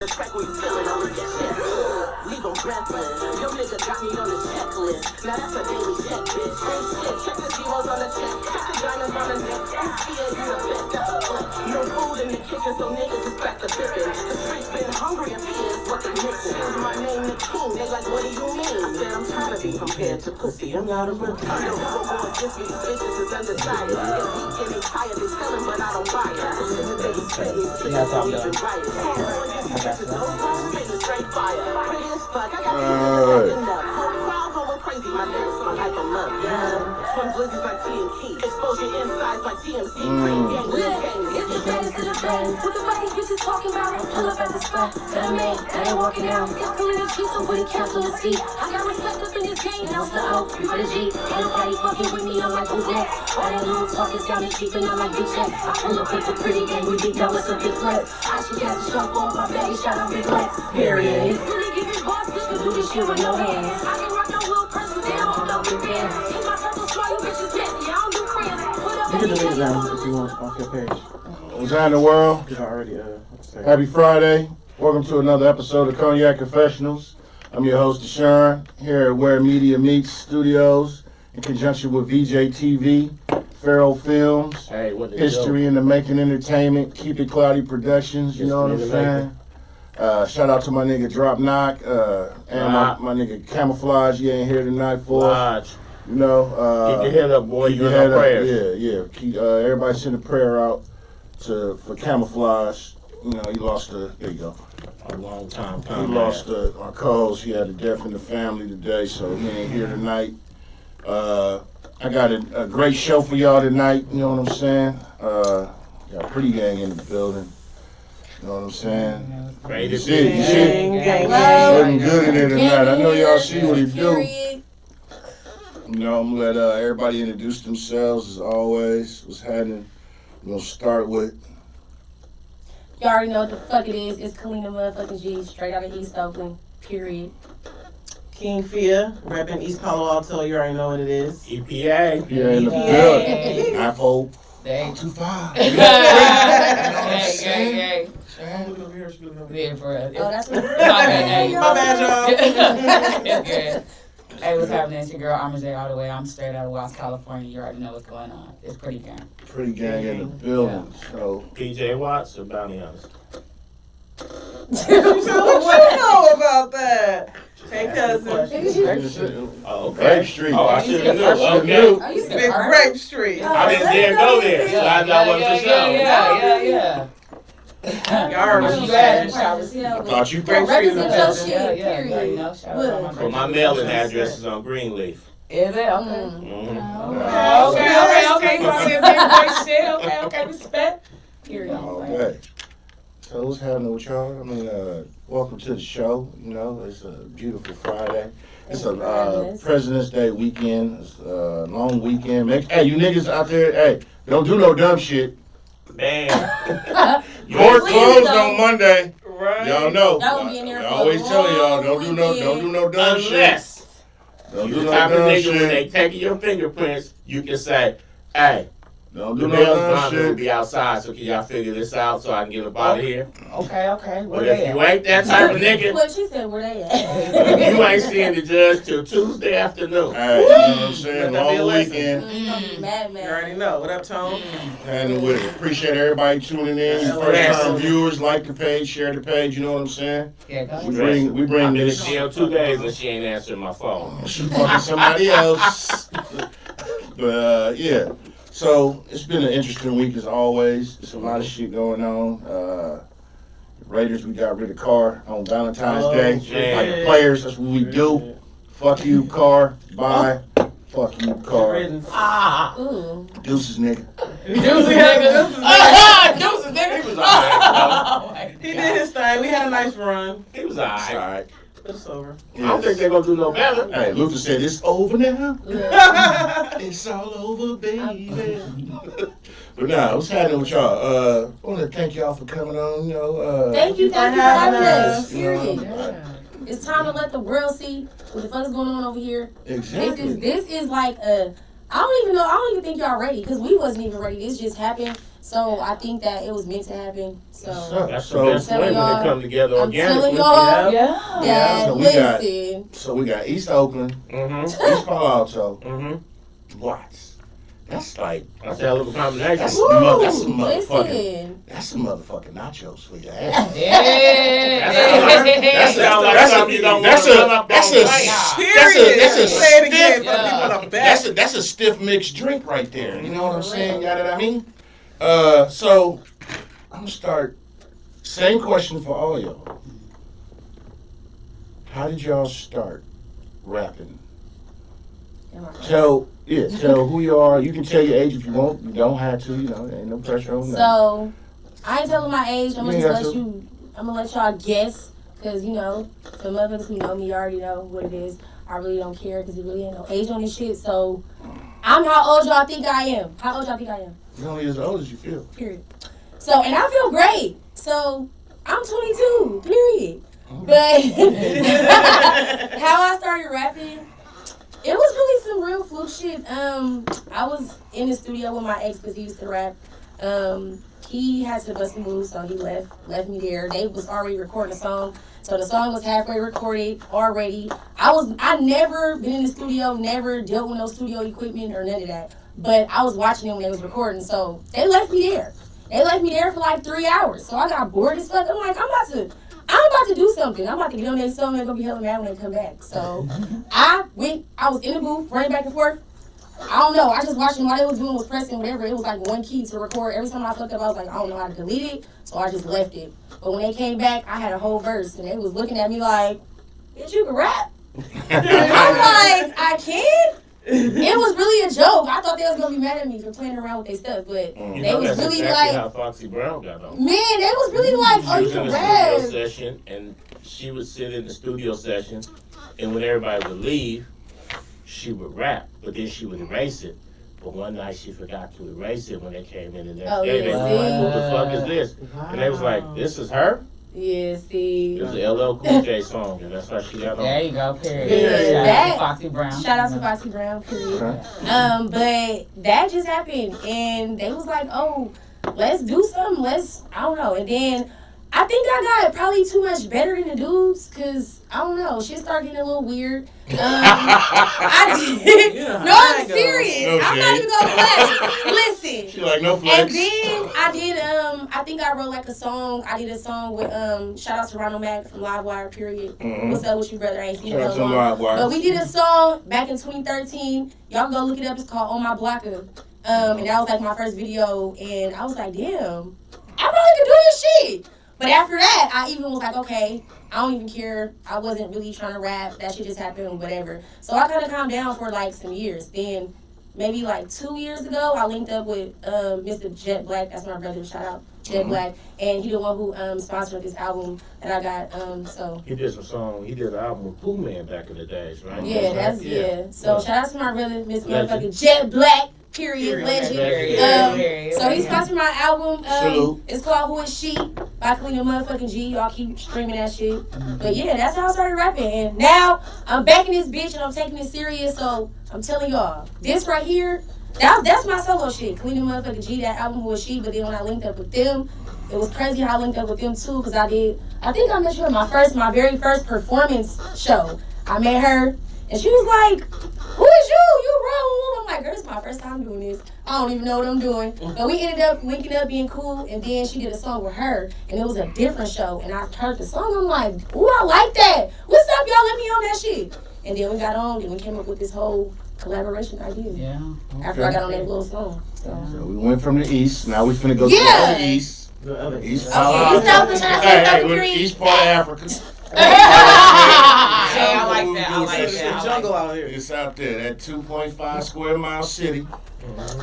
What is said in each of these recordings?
The track we feeling on the chest. Leave them breathless. Your nigga got me on the checklist. Now that's a daily check, bitch. Same shit. Check the zeros on the check. Check the diamonds on the neck. King Phia, you the best. That's a flex. No food in the kitchen, so niggas is back to dipping. The streets been hungry and Phia is what they missing. My name the king. They like, what do you mean? I said I'm trying to be compared to pussy. I'm not a real kind of who go against me. These bitches is undecided. It's weak and they tired. They selling, but I don't buy it. They be spending. They even write it. Alright. Exposure inside by TMC. It's the best to the best. What the fuck these bitches talking about? Pull up at the spot. That man, I ain't walking out. It's clean and cheap, so what it cancel the seat. I got respect up in this game. Now it's the O, for the G. Ain't nobody fucking with me, I'm like, who's next? All that little talk is down and cheap, and I'm like, bitch, I pull up with the pretty game. We be done with some big flex. I should cast a shot for my baby shot on big legs. Period. Really give me boss, bitch, can do this shit with no hands. I can rock no little person down on no big bands. Keep my circle small, you bitches messy. I don't do friends. You can delete them if you want off your page. What's in the world? Happy Friday. Welcome to another episode of Cognac Confessionals. I'm your host, Deshaun, here at Where Media Meets Studios in conjunction with VJ TV, Pharaoh Films, History in the Making Entertainment, Keep It Cloudy Productions, you know what I'm saying? Shout out to my nigga Drop Knock, and my nigga Camouflage, he ain't here tonight for us. You know, keep your head up, boy. You know prayers. Yeah. Keep, everybody send a prayer out for Camouflage. You know, he lost there you go. A long time. He lost our co-host. He had a death in the family today, so he ain't here tonight. I got a great show for y'all tonight. You know what I'm saying? Got a pretty gang in the building. You know what I'm saying? Great You see? Looking good in there tonight. I know y'all see what he do. You know, I'm gonna let everybody introduce themselves as always. What's happening? We're gonna start with. You already know what the fuck it is. It's Salina motherfucking G, straight out of East Oakland, period. King Phia, repping East Palo Alto. You already know what it is. EPA. Yeah, in the building. Apple. Dang. 25. Gang. Look over here. Yeah, for real. Oh, that's what My bad, y'all. It's good. Hey, what's happening? It's your girl Amerjea all the way. I'm straight out of West California. You already know what's going on. It's pretty gang. Pretty gang in the building. So PJ Watts or Bounty Hunters? What you know about that? Hey, cousin. Oh, okay. Grape Street. Oh, I should have knew. Oh, Okay. you It's said been Earth? Grape Street. I didn't go there, so I know what for sure. Yeah. Y'all already You know. had showers. I thought you Grape Street in the Represent your building. shit, period. You know, showers. Well, my mailing address is on Greenleaf. Is it? Okay. Mm-hmm. Okay. You see a big boy shit. Okay. Respect. Period. okay. So what's happening with y'all? I mean, welcome to the show. You know, it's a beautiful Friday. It's a President's Day weekend. It's a long weekend. Hey, you niggas out there, hey, don't do no dumb shit. Man. Court closed on Monday. Right. Y'all know. Y'all be in there I for always a tell y'all, long don't do no dumb shit. Unless Don't you do the no type of dumb nigga when they shit. taking your fingerprints, you can say, hey, Don't the do no mail's dumb bond will shit. be outside, so can y'all figure this out so I can get up out of here? Okay. Where But they if you at? ain't that type of nigga, What she said, where they at? you ain't seeing the judge till Tuesday afternoon. Hey, you know what I'm saying? Let that be a Long lesson. weekend. It's gonna be mad, You already man. know. What up, Tone? Handle with it. Appreciate everybody tuning in. You first time viewers, like the page, share the page. You know what I'm saying? Yeah, go We ahead. bring I've been in this. jail 2 days and she ain't answering my phone. She fucking somebody else. But yeah. So it's been an interesting week as always. There's a lot of shit going on. Raiders, we got rid of Carr on Valentine's Day. man. Like the players, that's what we do. Fuck you, Carr. Bye. Fuck you, Carr. Ooh. Deuces, nigga. Deuces, nigga. Deuces, nigga. He was alright. He did his thing. We had a nice run. He was It's alright. alright. But it's over. I don't think they're gonna do no better. Hey, Luther said it's over now. Yeah. It's all over, baby. But nah, what's happening with y'all? I want to thank y'all for coming on. You know, Thank you for having us. Period. Yeah. It's time to let the world see what the fuck is going on over here. exactly. This is like a I don't even think y'all ready because we wasn't even ready. This just happened. So I think that it was meant to happen. So That's the best way when they come together I'm telling organically. y'all Yeah. that So we listen. So we got East Oakland, Mm-hmm. East Palo Alto, Mm-hmm. Watts. That's like That's a hell of a combination. that's Woo, some motherfucking listen. that's some motherfucking nachos for your ass. That's a stiff mixed drink right there. You know what I'm saying? Got it? I mean, so I'm gonna start. Same question for all y'all. How did y'all start rapping? Tell who you are. You can tell your age if you want. You don't have to. You know, there ain't no pressure on that. So I ain't telling my age. I'm You gonna ain't just got I'm gonna let y'all guess, cause you know, the motherfuckers who know me already know what it is. I really don't care, cause it really ain't no age on this shit. So I'm how old y'all think I am. How old y'all think I am? You're only as old as you feel. Period. So, and I feel great. So I'm 22. Period. But how I started rapping, it was really some real fluke shit. I was in the studio with my ex because he used to rap. He had to bust a move, so he left me there. They was already recording a song, so the song was halfway recorded already. I never been in the studio, never dealt with no studio equipment or none of that. But I was watching them when they was recording, so they left me there. They left me there for like 3 hours, so I got bored as fuck. I'm like, I'm about to do something. I'm about to get on their song and gonna be hella mad when they come back. So I was in the booth, running back and forth. I don't know. I just watched them while they was doing was pressing whatever. It was like one key to record. Every time I fucked up, I was like, I don't know how to delete it. So I just left it. But when they came back, I had a whole verse. And they was looking at me like, bitch, you can rap? And I'm like, I can? It was really a joke. I thought they was going to be mad at me for playing around with their stuff. But they was that's really exactly like, how Foxy Brown got on. man, they was really like, oh, She you was in can the rap. studio session, and she would sit in the studio session, and when everybody would leave, she would rap, but then she would erase it. But one night she forgot to erase it when they came in the next day. They was like, who the fuck is this? And they was like, this is her? Yeah, see. It was an LL Cool J song, and that's how she got on. There you go, period. Yeah, Shout out to Foxy Brown. Shout out to Foxy Brown, period. But that just happened, and they was like, oh, let's do something. I don't know. And then I think I got probably too much better than the dudes, because, I don't know, shit started getting a little weird. I did. No, I'm serious. No I'm not even gonna play. Listen. She like, no flex. And then I did, I think I wrote like a song. I did a song with, shout out to Ronald Mack from Livewire, period. Mm-hmm. What's up with you, brother? I ain't seen you in Shout out so to long. Livewire. But we did a song back in 2013. Y'all can go look it up. It's called On My Blocker. And that was like my first video. And I was like, damn, I probably could do this shit. But after that, I even was like, okay, I don't even care. I wasn't really trying to rap. That shit just happened, whatever. So I kind of calmed down for like some years. Then maybe like 2 years ago, I linked up with Mr. Jet Black. That's my brother. Shout out Jet Black. And he the one who sponsored this album that I got. So He did some song. He did an album with Pooh Man back in the days, right? yeah, that's yeah. So shout out to my brother, Mr. Legend. Motherfucking Jet Black. Period. Legend. Period. So he sponsored my album. Salute. It's called Who Is She by Salina motherfucking G. Y'all keep streaming that shit. But yeah, that's how I started rapping. And now I'm back in this bitch and I'm taking it serious. So I'm telling y'all, this right here, that's my solo shit. Salina motherfucking G. That album Who Is She. But then when I linked up with them, it was crazy how I linked up with them too. Cause I think I met you at my very first performance show. I met her. And she was like, who is you? You wrong. I'm like, girl, this is my first time doing this. I don't even know what I'm doing. But we ended up linking up, being cool. And then she did a song with her. And it was a different show. And I heard the song. I'm like, ooh, I like that. What's up, y'all? Let me on that shit. And then we got on. And we came up with this whole collaboration idea. Yeah. After I got on that little song. So we went from the east. Now we finna go to Yeah. the other east. The other East Okay, Palo East Oakland, shout out to Hey, Oakland we're the Creek. east part of Africa. I like that. I like It's the that. jungle out here. It's out there, that 2.5 square mile city.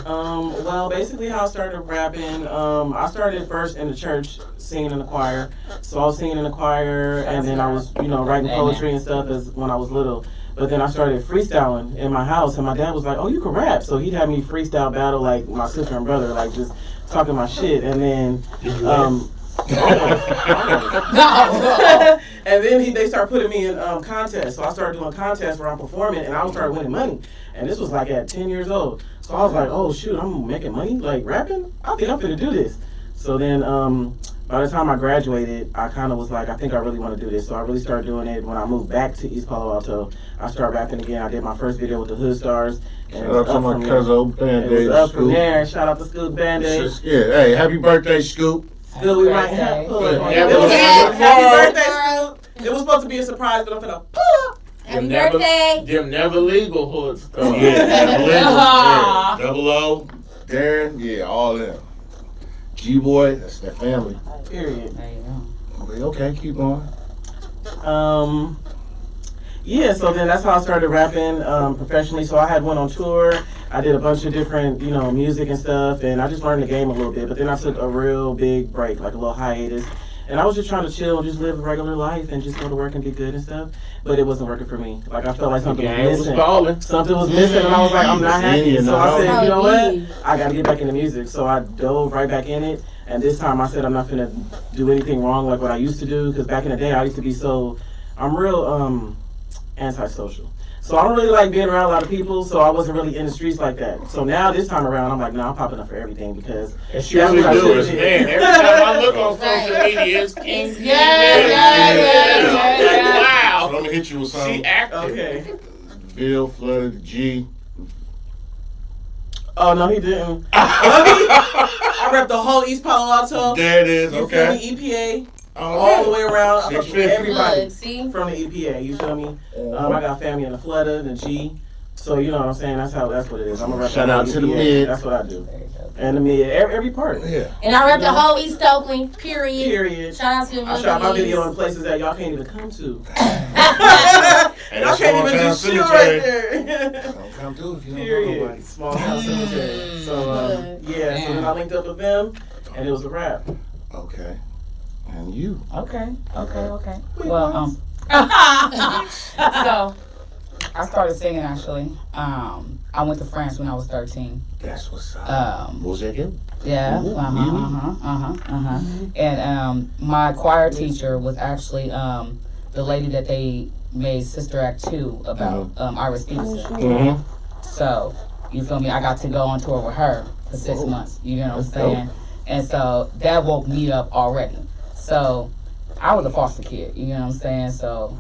Well, basically how I started rapping, I started first in the church singing in the choir. So I was singing in the choir, and then I was, writing poetry and stuff as when I was little. But then I started freestyling in my house, and my dad was like, "Oh, you can rap." So he'd have me freestyle battle like my sister and brother, like just talking my shit. And then, No. And then they started putting me in contests. So I started doing contests where I'm performing, and I started winning money. And this was like at 10 years old. So I was like, oh shoot, I'm making money like rapping? I think I'm gonna do this. So then by the time I graduated, I kind of was like, I think I really want to do this. So I really started doing it when I moved back to East Palo Alto. I started rapping again. I did my first video with the Hood Stars. And Shout out to my cousin Band-Aid. It was up from there. Shout out to Scoop Band-Aid. Yeah, hey, happy birthday, Scoop. Still, we might have pull it. Yeah, Happy birthday, Scoop. It was supposed to be a surprise, but I'm finna pull up. Happy birthday. Them never legal hood stuff. Yeah, Double O, Darren, yeah, all them. G-Boy, that's their family. Period. There you go. Okay, keep going. Yeah, so then that's how I started rapping professionally. So I went on tour. I did a bunch of different, music and stuff, and I just learned the game a little bit. But then I took a real big break, like a little hiatus. And I was just trying to chill and just live a regular life and just go to work and get good and stuff. But it wasn't working for me. Like, I felt like something was missing. Something was missing, and I was like, I'm not happy. So I said, you know what? I got to get back into music. So I dove right back in it. And this time I said I'm not going to do anything wrong like what I used to do. Because back in the day, I used to be I'm real antisocial. So I don't really like being around a lot of people, so I wasn't really in the streets like that. So now this time around, I'm like, no, I'm popping up for everything because And she really do it. Man, every time I look on social media, it's King Phia. Wow. So let me hit you with something. She active. Okay. Bill flooded G. Oh, no, he didn't. I repped the whole East Palo Alto. There it is, You feel okay. me? EPA. Oh, All the way around. I fuck with 650. everybody Look, see? from the EPA. You feel me? I got family in the Florida, the G. So you know what I'm saying? That's what it is. I'm a rep. Shout out to the EPA. mid. That's what I do. And the mid, every part. Yeah. And I rep the whole East Oakland, period. Period. Shout out to the I shot my Millies. video in places that y'all can't even come to. And Y'all that's can't even small do shit town right cemetery. there. Don't come through if you don't know Period. nobody. Small house cemetery. So yeah. So then I linked up with them, and it was a wrap. Okay. And you. Okay. Well, so I started singing actually. I went to France when I was 13. That's what's up. What was that again? Yeah. And my choir teacher was actually the lady that they made Sister Act 2 about, Iris Stevenson. Mm-hmm. So, you feel me? I got to go on tour with her for 6 months. You know what I'm saying? And so that woke me up already. So I was a foster kid. You know what I'm saying? So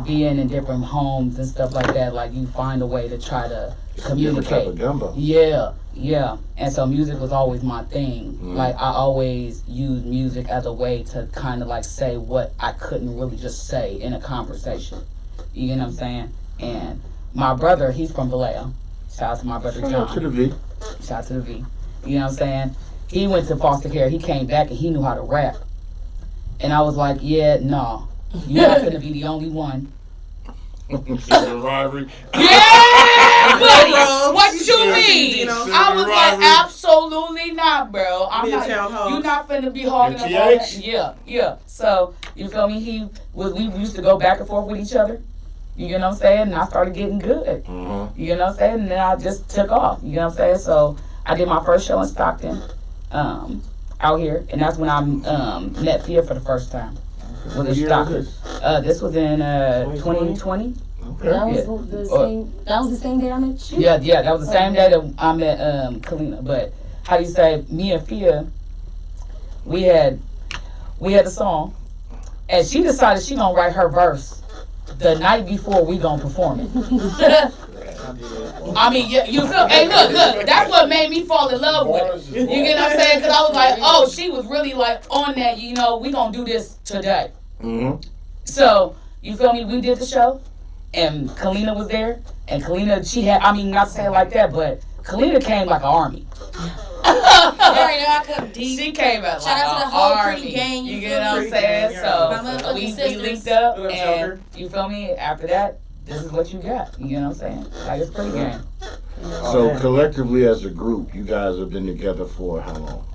being in different homes and stuff like that, like you find a way to try to communicate. Different type of gumbo. Yeah. And so music was always my thing. Like I always used music as a way to kind of like say what I couldn't really just say in a conversation. You know what I'm saying? And my brother, he's from Vallejo. Shout out to my brother John. Shout out to the V. Shout out to the V. You know what I'm saying? He went to foster care. He came back and he knew how to rap. And I was like, yeah, no. You're not going to be the only one. Rivalry. Yeah, buddy. Bro. What you mean? I was like, absolutely not, bro. I'm Me and not. Town Halls. You're not finna be hogging up all that. Yeah. So you feel me? We used to go back and forth with each other. You know what I'm saying? And I started getting good. Mm-hmm. You know what I'm saying? And then I just took off. You know what I'm saying? So I did my first show in Stockton, out here, and that's when I met Phia for the first time. What Was year in was Stockton. This was in 2020. Okay. That was the same day I met you. Yeah, that was the same day that I met Kalina. But how do you say, me and Phia, we had a song, and she decided she gonna write her verse the night before we gonna perform it. I mean, you feel? Hey, look, that's what made me fall in love with it. You get what I'm saying? Because I was like, oh, she was really like on that. You know, we gonna do this today. Mm-hmm. So you feel me? We did the show. And Kalina was there, and Kalina, she had, I mean, not to say it like that, but Kalina came like an army. I come deep. She came out Shout like out to an the whole army. pretty gang. You You get what I'm Pretty saying? gang, So My motherfucking we sisters. linked up, What up, and Joker? you feel me? After that, this is what you got. You know what I'm saying? Like, it's pretty gang. So collectively as a group, you guys have been together for how long?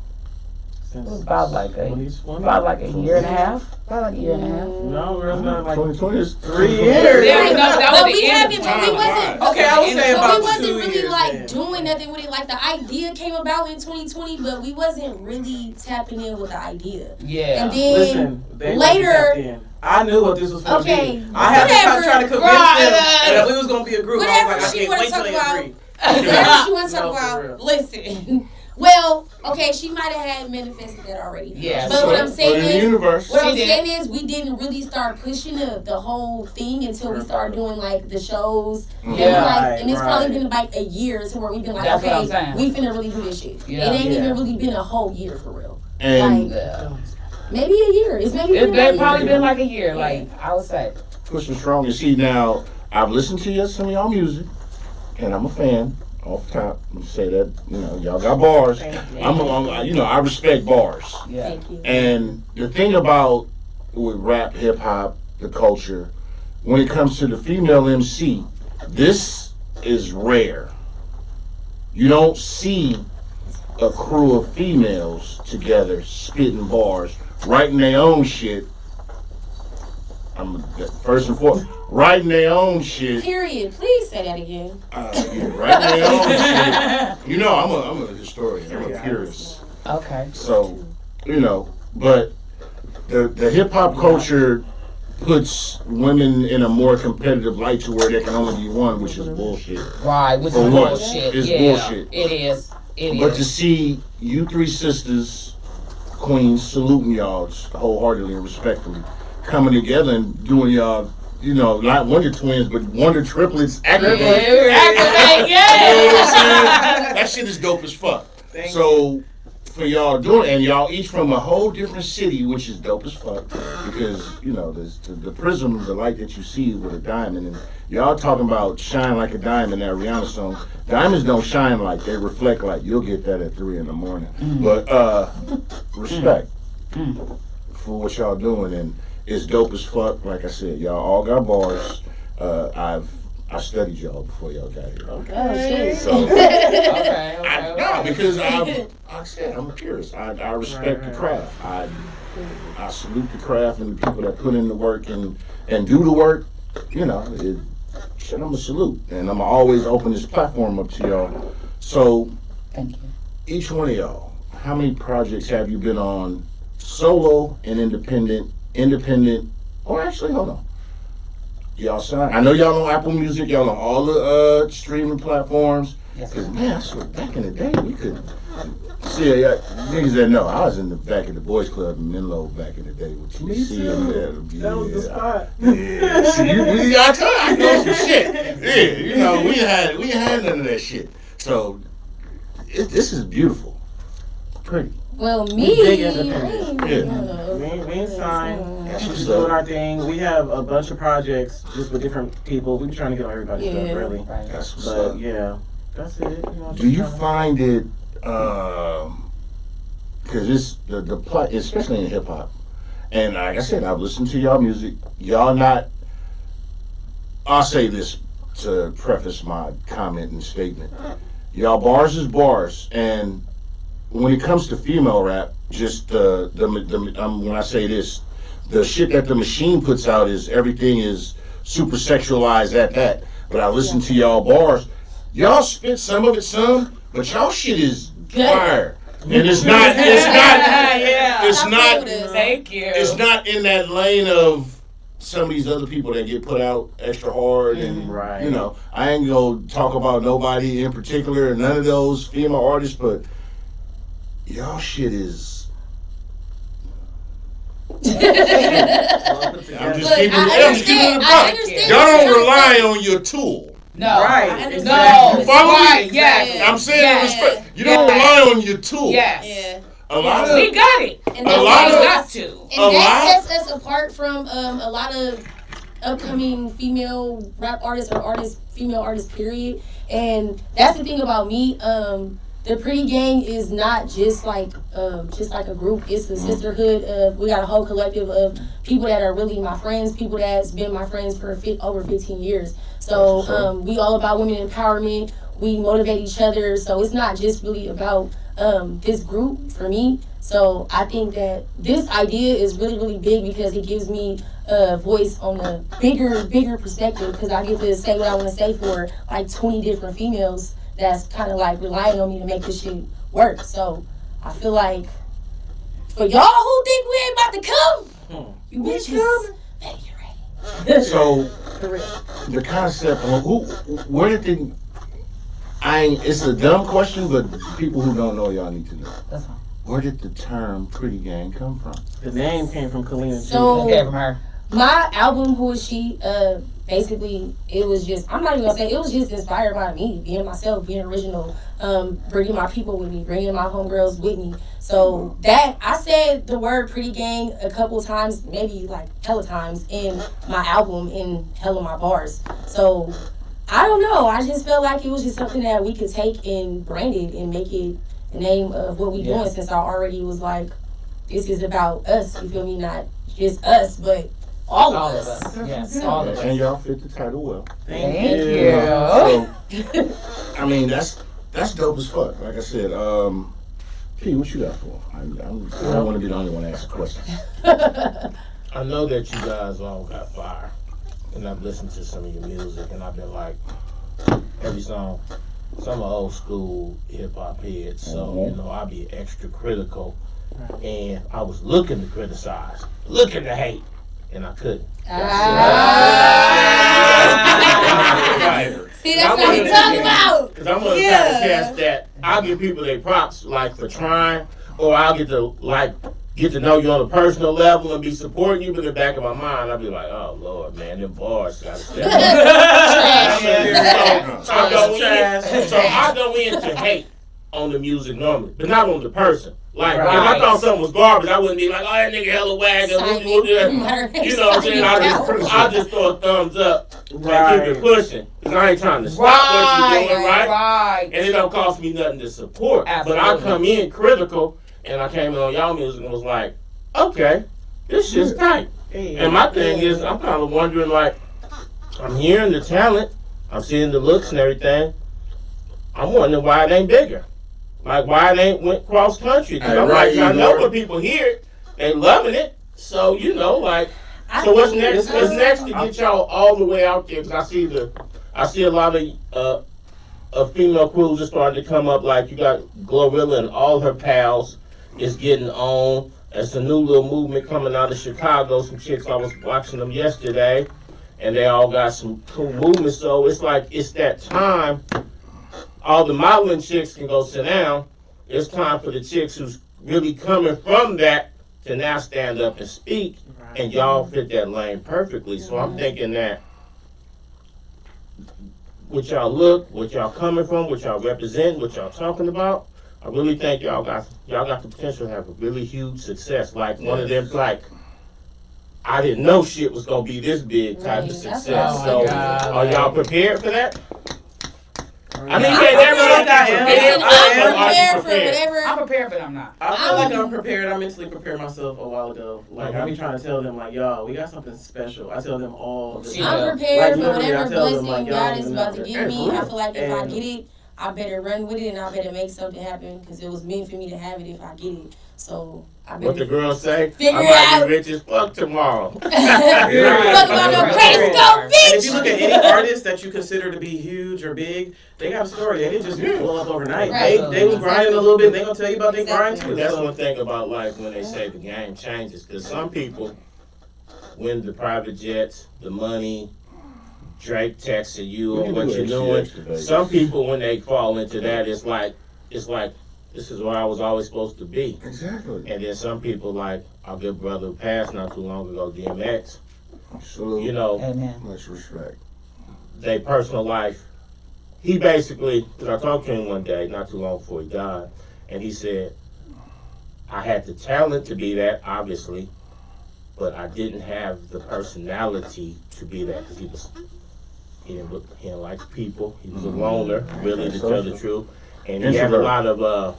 since About like a 2020. about like a year and a half. About like a year and a half. No, we're not like 2020 is 3 years. Yeah, no, that was But the we end haven't, of but we wasn't. Okay, I would say But about we wasn't 2 really years, like man. doing nothing with it. Like the idea came about in 2020, but we wasn't really tapping in with the idea. Yeah. And then Listen, they later- wasn't tapped in. I knew what this was going to Okay, be. I had whatever. to try to convince Right. them that we was going to be a group. Whatever I was she like, I wanna can't talk wait till about. they agree. whatever she wants to No, talk for about, real. listen. Well, okay, she might have had manifested that already. Yeah. But what I'm saying But in the is, universe. what She I'm did. saying is, we didn't really start pushing the whole thing until we started doing like the shows. And, we, Yeah. like, and it's probably Right. been like a year to where we've been like, That's what I'm okay, saying. we finna really do this shit. Yeah. It ain't Yeah. even really been a whole year for real. And Like Yeah. maybe a year. It's maybe It's been a probably year. been like a year, like I would say. pushing strong. You see, now I've listened to some of y'all music, and I'm a fan. Off top, I'm gonna say that y'all got bars. I respect bars. Yeah. Thank you. And the thing about with rap, hip hop, the culture, when it comes to the female MC, this is rare. You don't see a crew of females together spitting bars, writing their own shit. First and foremost, writing their own shit. Period. Please say that again. Writing their own shit. I'm a historian. I'm a purist. Okay. So, but the hip hop culture puts women in a more competitive light to where there can only be one, which is bullshit. Right, which is For what? bullshit. It's Yeah, bullshit. It is. It But to is. see you three sisters, queens, saluting y'all wholeheartedly and respectfully, coming together and doing y'all, not Wonder Twins, but Wonder Triplets. Activate, You yeah. know what I'm saying? That shit is dope as fuck. Thank So for y'all doing, and y'all each from a whole different city, which is dope as fuck, because there's the prism, the light that you see with a diamond, and y'all talking about shine like a diamond. That Rihanna song, diamonds don't shine like, they reflect like. You'll get that at 3 a.m. But respect for what y'all doing, and it's dope as fuck. Like I said, y'all all got bars. I studied y'all before y'all got here. Oh shit. So, Okay. because like I said, I'm a purist. I respect the craft. I salute the craft and the people that put in the work and do the work. I'm a salute, and I'm always open this platform up to y'all. So, Thank you. each one of y'all, how many projects have you been on, solo and independent, or actually, hold on. Y'all sign. I know y'all on Apple Music. Y'all on all the streaming platforms. Yes, Cause man, I swear, back in the day, we could see niggas that know. I was in the back of the boys club in Menlo back in the day with Me TC too. and That was the spot. Yeah. See, I know some shit. Yeah, we ain't had none of that shit. So this is beautiful, pretty. Well, We me, big independent. Yeah. We ain't signed. That's We what's just doing up. our thing. We have a bunch of projects just with different people. We be trying to get on everybody's Yeah. stuff, really. Right. That's what's But up. yeah, that's it. Do you find it, because it's the plot, especially in hip hop, and like I said, I've listened to y'all music. Y'all not. I'll say this to preface my comment and statement. Y'all bars is bars, and when it comes to female rap, just when I say this, the shit that the machine puts out is everything is super sexualized at that. But I listen to y'all bars. Y'all spit some of it, but y'all shit is fire. And it's not, Yeah. it's not, Thank you. it's not in that lane of some of these other people that get put out extra hard. And, Right. I ain't gonna talk about nobody in particular, none of those female artists, but y'all shit is, I'm just Look, keeping I it understand. up. I understand. Y'all what don't you're rely saying. on your tool. No. Right. I understand. No. You follow me? Right. Yes. I'm saying Yes. respect. You don't rely on your tool. Yes. Yeah. A lot We of got it. And A that's lot We of- got to. and a that lot- sets us apart from a lot of upcoming female rap artists or female artists, period. And that's the thing about me. The Pretty Gang is not just like a group. It's a sisterhood of, we got a whole collective of people that are really my friends, people that's been my friends for over 15 years. So we all about women empowerment. We motivate each other. So it's not just really about this group for me. So I think that this idea is really, really big because it gives me a voice on a bigger perspective, because I get to say what I want to say for like 20 different females that's kind of like relying on me to make this shit work. So I feel like for y'all who think we ain't about to come, you bitches better get ready. So For real. the concept, where did the, it's a dumb question, but people who don't know y'all need to know. That's fine. Where did the term Pretty Gang come from? The name came from Salina G. So Okay, from her. my album, Who Is She, basically it was just, I'm not even gonna say, it was just inspired by me, being myself, being original, bringing my people with me, bringing my homegirls with me. So that, I said the word Pretty Gang a couple times, maybe like hella times in my album, in hella my bars. So I don't know, I just felt like it was just something that we could take and brand it and make it the name of what we doing, since I already was like, this is about us, you feel me? Not just us, but all of us. Yes, all of us. And y'all fit the title well. Thank you. So, I mean, that's dope as fuck. Like I said, P, what you got for? I don't want to be the only one to ask a question. I know that you guys all got fire, and I've listened to some of your music, and I've been like, every song, some are old school hip hop heads, so you know I be extra critical, and I was looking to criticize, looking to hate, and I couldn't. See, that's what we talking about. Because I'm gonna try to cast that. I'll give people their props, like for trying, or I'll get to know you on a personal level and be supporting you, but in the back of my mind, I'll be like, oh Lord, man, them bars gotta step up. So I go into hate on the music normally, but not on the person. Like, if I thought something was garbage, I wouldn't be like, oh, that nigga hella wag. You know what I'm saying? I just throw a thumbs up and keep it pushing. Because I ain't trying to stop what you're doing, right? And it don't cost me nothing to support. Absolutely. But I come in critical, and I came in on y'all music and was like, okay, this shit's tight. And my thing is, I'm kind of wondering, like, I'm hearing the talent, I'm seeing the looks and everything. I'm wondering why it ain't bigger. Like, why it ain't went cross country? Because I'm like, I know when people hear it, they loving it. So, you know, like, so what's next? What's next to get y'all all the way out there? Because I see a lot of female crews that starting to come up. Like, you got Glorilla and all her pals is getting on. There's a new little movement coming out of Chicago. Some chicks, I was watching them yesterday, and they all got some cool movements. So it's like, it's that time. All the modeling chicks can go sit down. It's time for the chicks who's really coming from that to now stand up and speak, and y'all fit that lane perfectly. So I'm thinking that what y'all look, what y'all coming from, what y'all represent, what y'all talking about, I really think y'all got the potential to have a really huge success. Like one of them, like, I didn't know shit was gonna be this big type of success. So are y'all prepared for that? I mean, I'm prepared for whatever. I'm prepared, but I'm not. I feel like I'm prepared. I mentally prepared myself a while ago. Like, I be trying to tell them, like, y'all, we got something special. I tell them all the time. I'm prepared for Like, whatever I tell them, blessing like, God y'all is about to give me. I feel like if I And- get it, I better run with it and I better make something happen, because it was meant for me to have it if I get it. So I better. What the girls say? Figure I it might out. be rich as fuck tomorrow. Fuck about no credit score, And if you bitch. look at any artist that you consider to be huge or big, they got a story. They didn't just blow up overnight. Right. They was grinding a little bit. They gonna tell you about their grind too. That's So- one thing about life when they say the game changes, because some people win the private jets, the money, Drake texting you on what you're doing. Some people, when they fall into that, it's like this is where I was always supposed to be. Exactly. And then some people, like our good brother who passed not too long ago, DMX, Absolutely. you know, Amen. Much respect. their personal life. He basically, because I talked to him one day, not too long before he died, and he said, I had the talent to be that, obviously, but I didn't have the personality to be that, because he didn't like people. He was a loner, really, to tell the truth. And he had a lot of,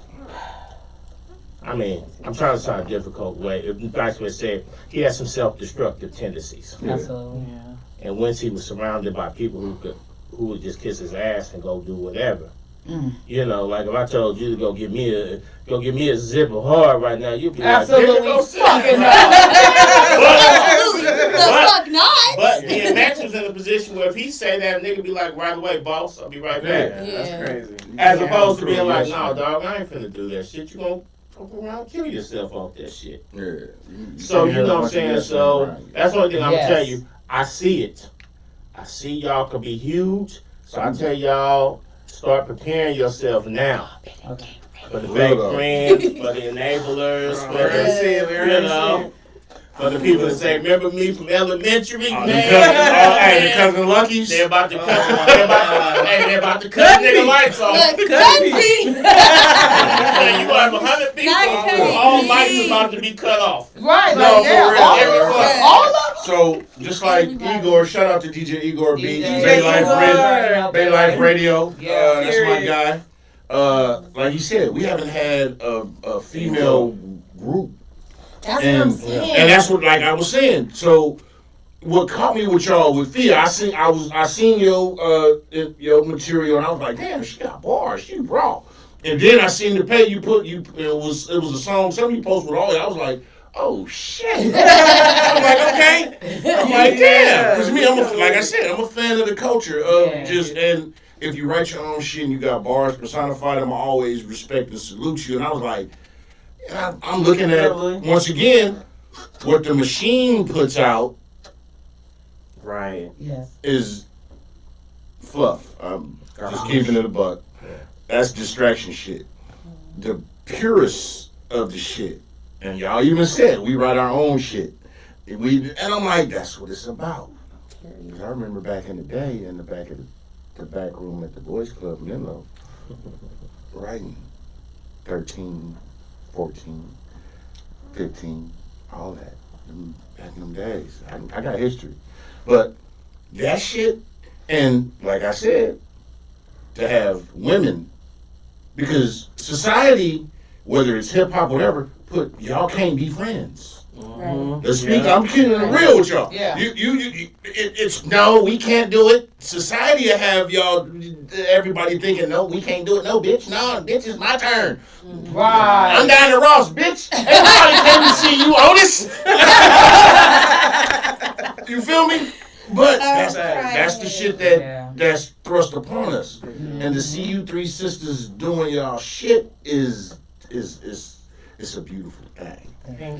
I mean, I'm trying to sound a difficult way. In fact, what I said, he had some self-destructive tendencies. Absolutely. Yeah. And once he was surrounded by people who would just kiss his ass and go do whatever, You know, like if I told you to go get me a zipper hard right now, you'd be Absolutely like, fucking Absolutely. The fuck not. But me and Max was in a position where if he say that, nigga be like, right away, boss, I'll be right back. Yeah, that's crazy. As opposed to being like, no, dog, I ain't finna do that shit. You gonna fuck around and kill yourself off that shit. Yeah. So, you know what I'm saying? So, that's the only thing I'm gonna tell Yes. you. I see it. I see y'all could be huge. So, I tell y'all, start preparing yourself now. Okay. For the fake friends, for the enablers, for the, you know, for the people that say, remember me from elementary, man? Hey, the cousin Luckies. They're about to cut. They're about to cut nigga lights off. Look, You have 100 people. All lights about to be cut off. Right, No, like, for yeah, real. all of them. So just like Igor, shout out to DJ Igor B, DJ Bay Life Igor. Radio, Bay Life Radio. Yeah. That's my guy. Like you said, we haven't had a female group. That's what I'm saying. And that's what, like I was saying. So, what caught me with y'all with Phia, I seen your material, and I was like, damn, she got bars, she raw. And then I seen the page you put. It was a song something you posted with all that. I was like, oh shit. I'm like, okay. I'm like, damn. Because me, like I said, I'm a fan of the culture of and if you write your own shit and you got bars personified, I'm always respect and salute you. And I was like. I'm looking at, once again, what the machine puts out Right. Yes. is fluff. I'm just keeping it a buck. That's distraction shit. The purest of the shit, and y'all even said, we write our own shit. And I'm like, that's what it's about. Because I remember back in the day, in the back of the back room at the Boys Club in Menlo, writing 13, 14, 15, all that. Back in them days. I got history. But that shit, and like I said, to have women, because society, whether it's hip hop, whatever, put y'all can't be friends. Right. Let's speak. I'm keeping it real with y'all. Yeah. It's no, we can't do it. Society will have y'all, everybody thinking, no, we can't do it. No, bitch, no, bitch, it's my turn. Right. I'm down at Ross, bitch. Everybody came to see you, Otis. You feel me? But that's the shit that's thrust upon us. And to see you three sisters doing y'all shit is a beautiful thing.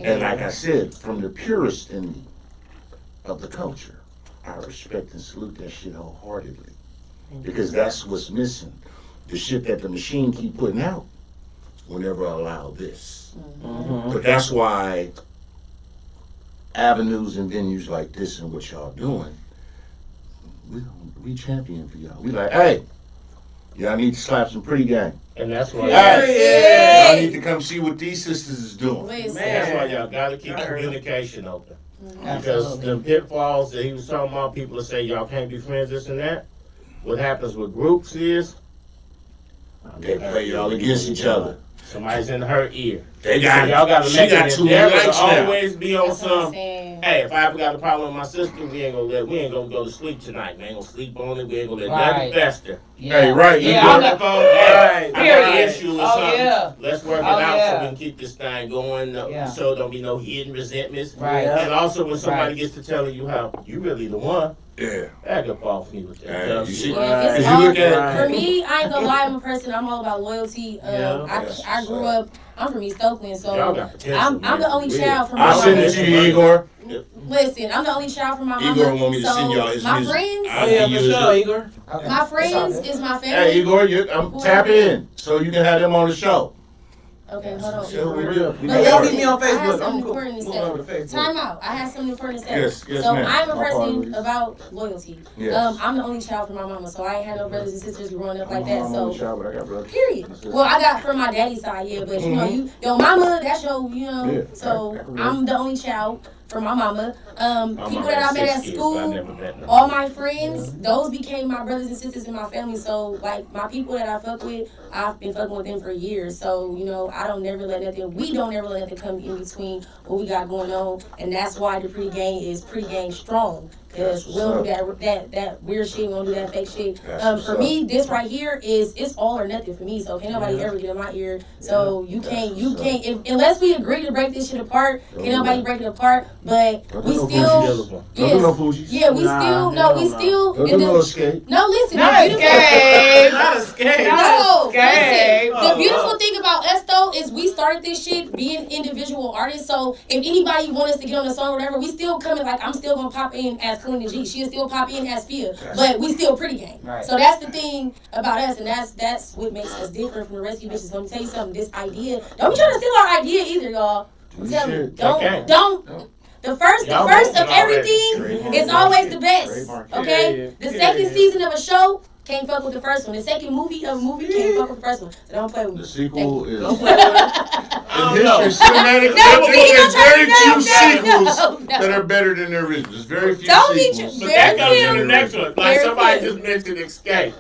And like I said, from the purest in me of the culture, I respect and salute that shit wholeheartedly. Because that's what's missing. The shit that the machine keep putting out will never allow this. But that's why avenues and venues like this and what y'all doing, we champion for y'all. We like, hey, y'all need to slap some pretty gang. And that's why Y'all need to come see what these sisters is doing. that's why y'all gotta keep communication open. Because the pitfalls that he was talking about, people that say y'all can't be friends, this and that. What happens with groups is They play y'all against each other. somebody's in her ear. They got Y'all gotta she make got it too many endeavor likes to now. always be on That's what I'm some. saying. Hey, if I ever got a problem with my sister, we ain't gonna go to sleep tonight. We ain't gonna sleep on it. We ain't gonna let nothing Right. fester. Hey, right. Yeah, you I'm go- not- Hey, I got an Period. issue with Oh, something. yeah. Let's work it Oh, out so yeah. we can keep this thing going. Yeah. So don't be no hidden resentments. Right. And also when somebody Right. gets to telling you how you really the one, Yeah. back up off me with that. Hey, dumb you shit. see- Yeah, it's Cause you all, look at for me, I ain't gonna lie, I'm a person, I'm all about loyalty. I grew up, I'm from East Oakland, so Y'all got potential, I'm man. the only child from my I'll send mama. it to you, Igor. Listen, I'm the only child from my mama. Igor want me to so send y'all his my music. friends, I'll Oh yeah, give for you sure, his- Igor. Okay. my It's all friends good. is my family. Hey, Igor, tap in so you can have them on the show. Okay, hold on. So we Igor. real. But Y'all listen, meet me on I have Facebook. something I'm important to moving over to say. Facebook. Time out. I have something important to say. Yes, so ma'am. I'm a My person apologies. about loyalty. Yes. I'm the only child from my mama, so I ain't had no brothers and sisters growing up like that. I'm So on the show, but I got brothers. period. Well, I got from my daddy's side, yeah, but you know, your mama, that's your, Yeah, so I I'm the only child from my mama. My People mama that I had met 6 at kids, school, but I never met none. all my friends, those became my brothers and sisters in my family. So, like, my people that I fuck with, I've been fucking with them for years. So, I don't never let nothing, we don't ever let nothing come in between what we got going on. And that's why the pregame is pregame strong. Because we don't do that weird shit. We don't do that fake shit. That's For me, this right here it's all or nothing for me. So can't nobody ever get in my ear. So you can't unless we agree to break this shit apart. Can't nobody break it apart. But we still, yeah, we still, no escape. No, listen, Not escape. Not escape. No, escape. listen. The beautiful thing about us though is we started this shit being individual artists. So if anybody want us to get on the song or whatever, we still coming. Like I'm still gonna pop in as Salina G. She'll still pop in as Phia, but we still pretty gang. Right. So that's the thing about us, and that's what makes us different from the rest of you bitches. Let me tell you something. This idea, don't be trying to steal our idea either, y'all. I'm telling you, don't. The first of everything is always the best. Okay, the second season of a show can't fuck with the first one. The second movie of a movie can't fuck with the first one. So don't play with me. The sequel is. Don't play with it. In history, cinematic there's very few sequels that are better than the original. There's very few sequels. But that comes to the next one. Like somebody just mentioned Escape.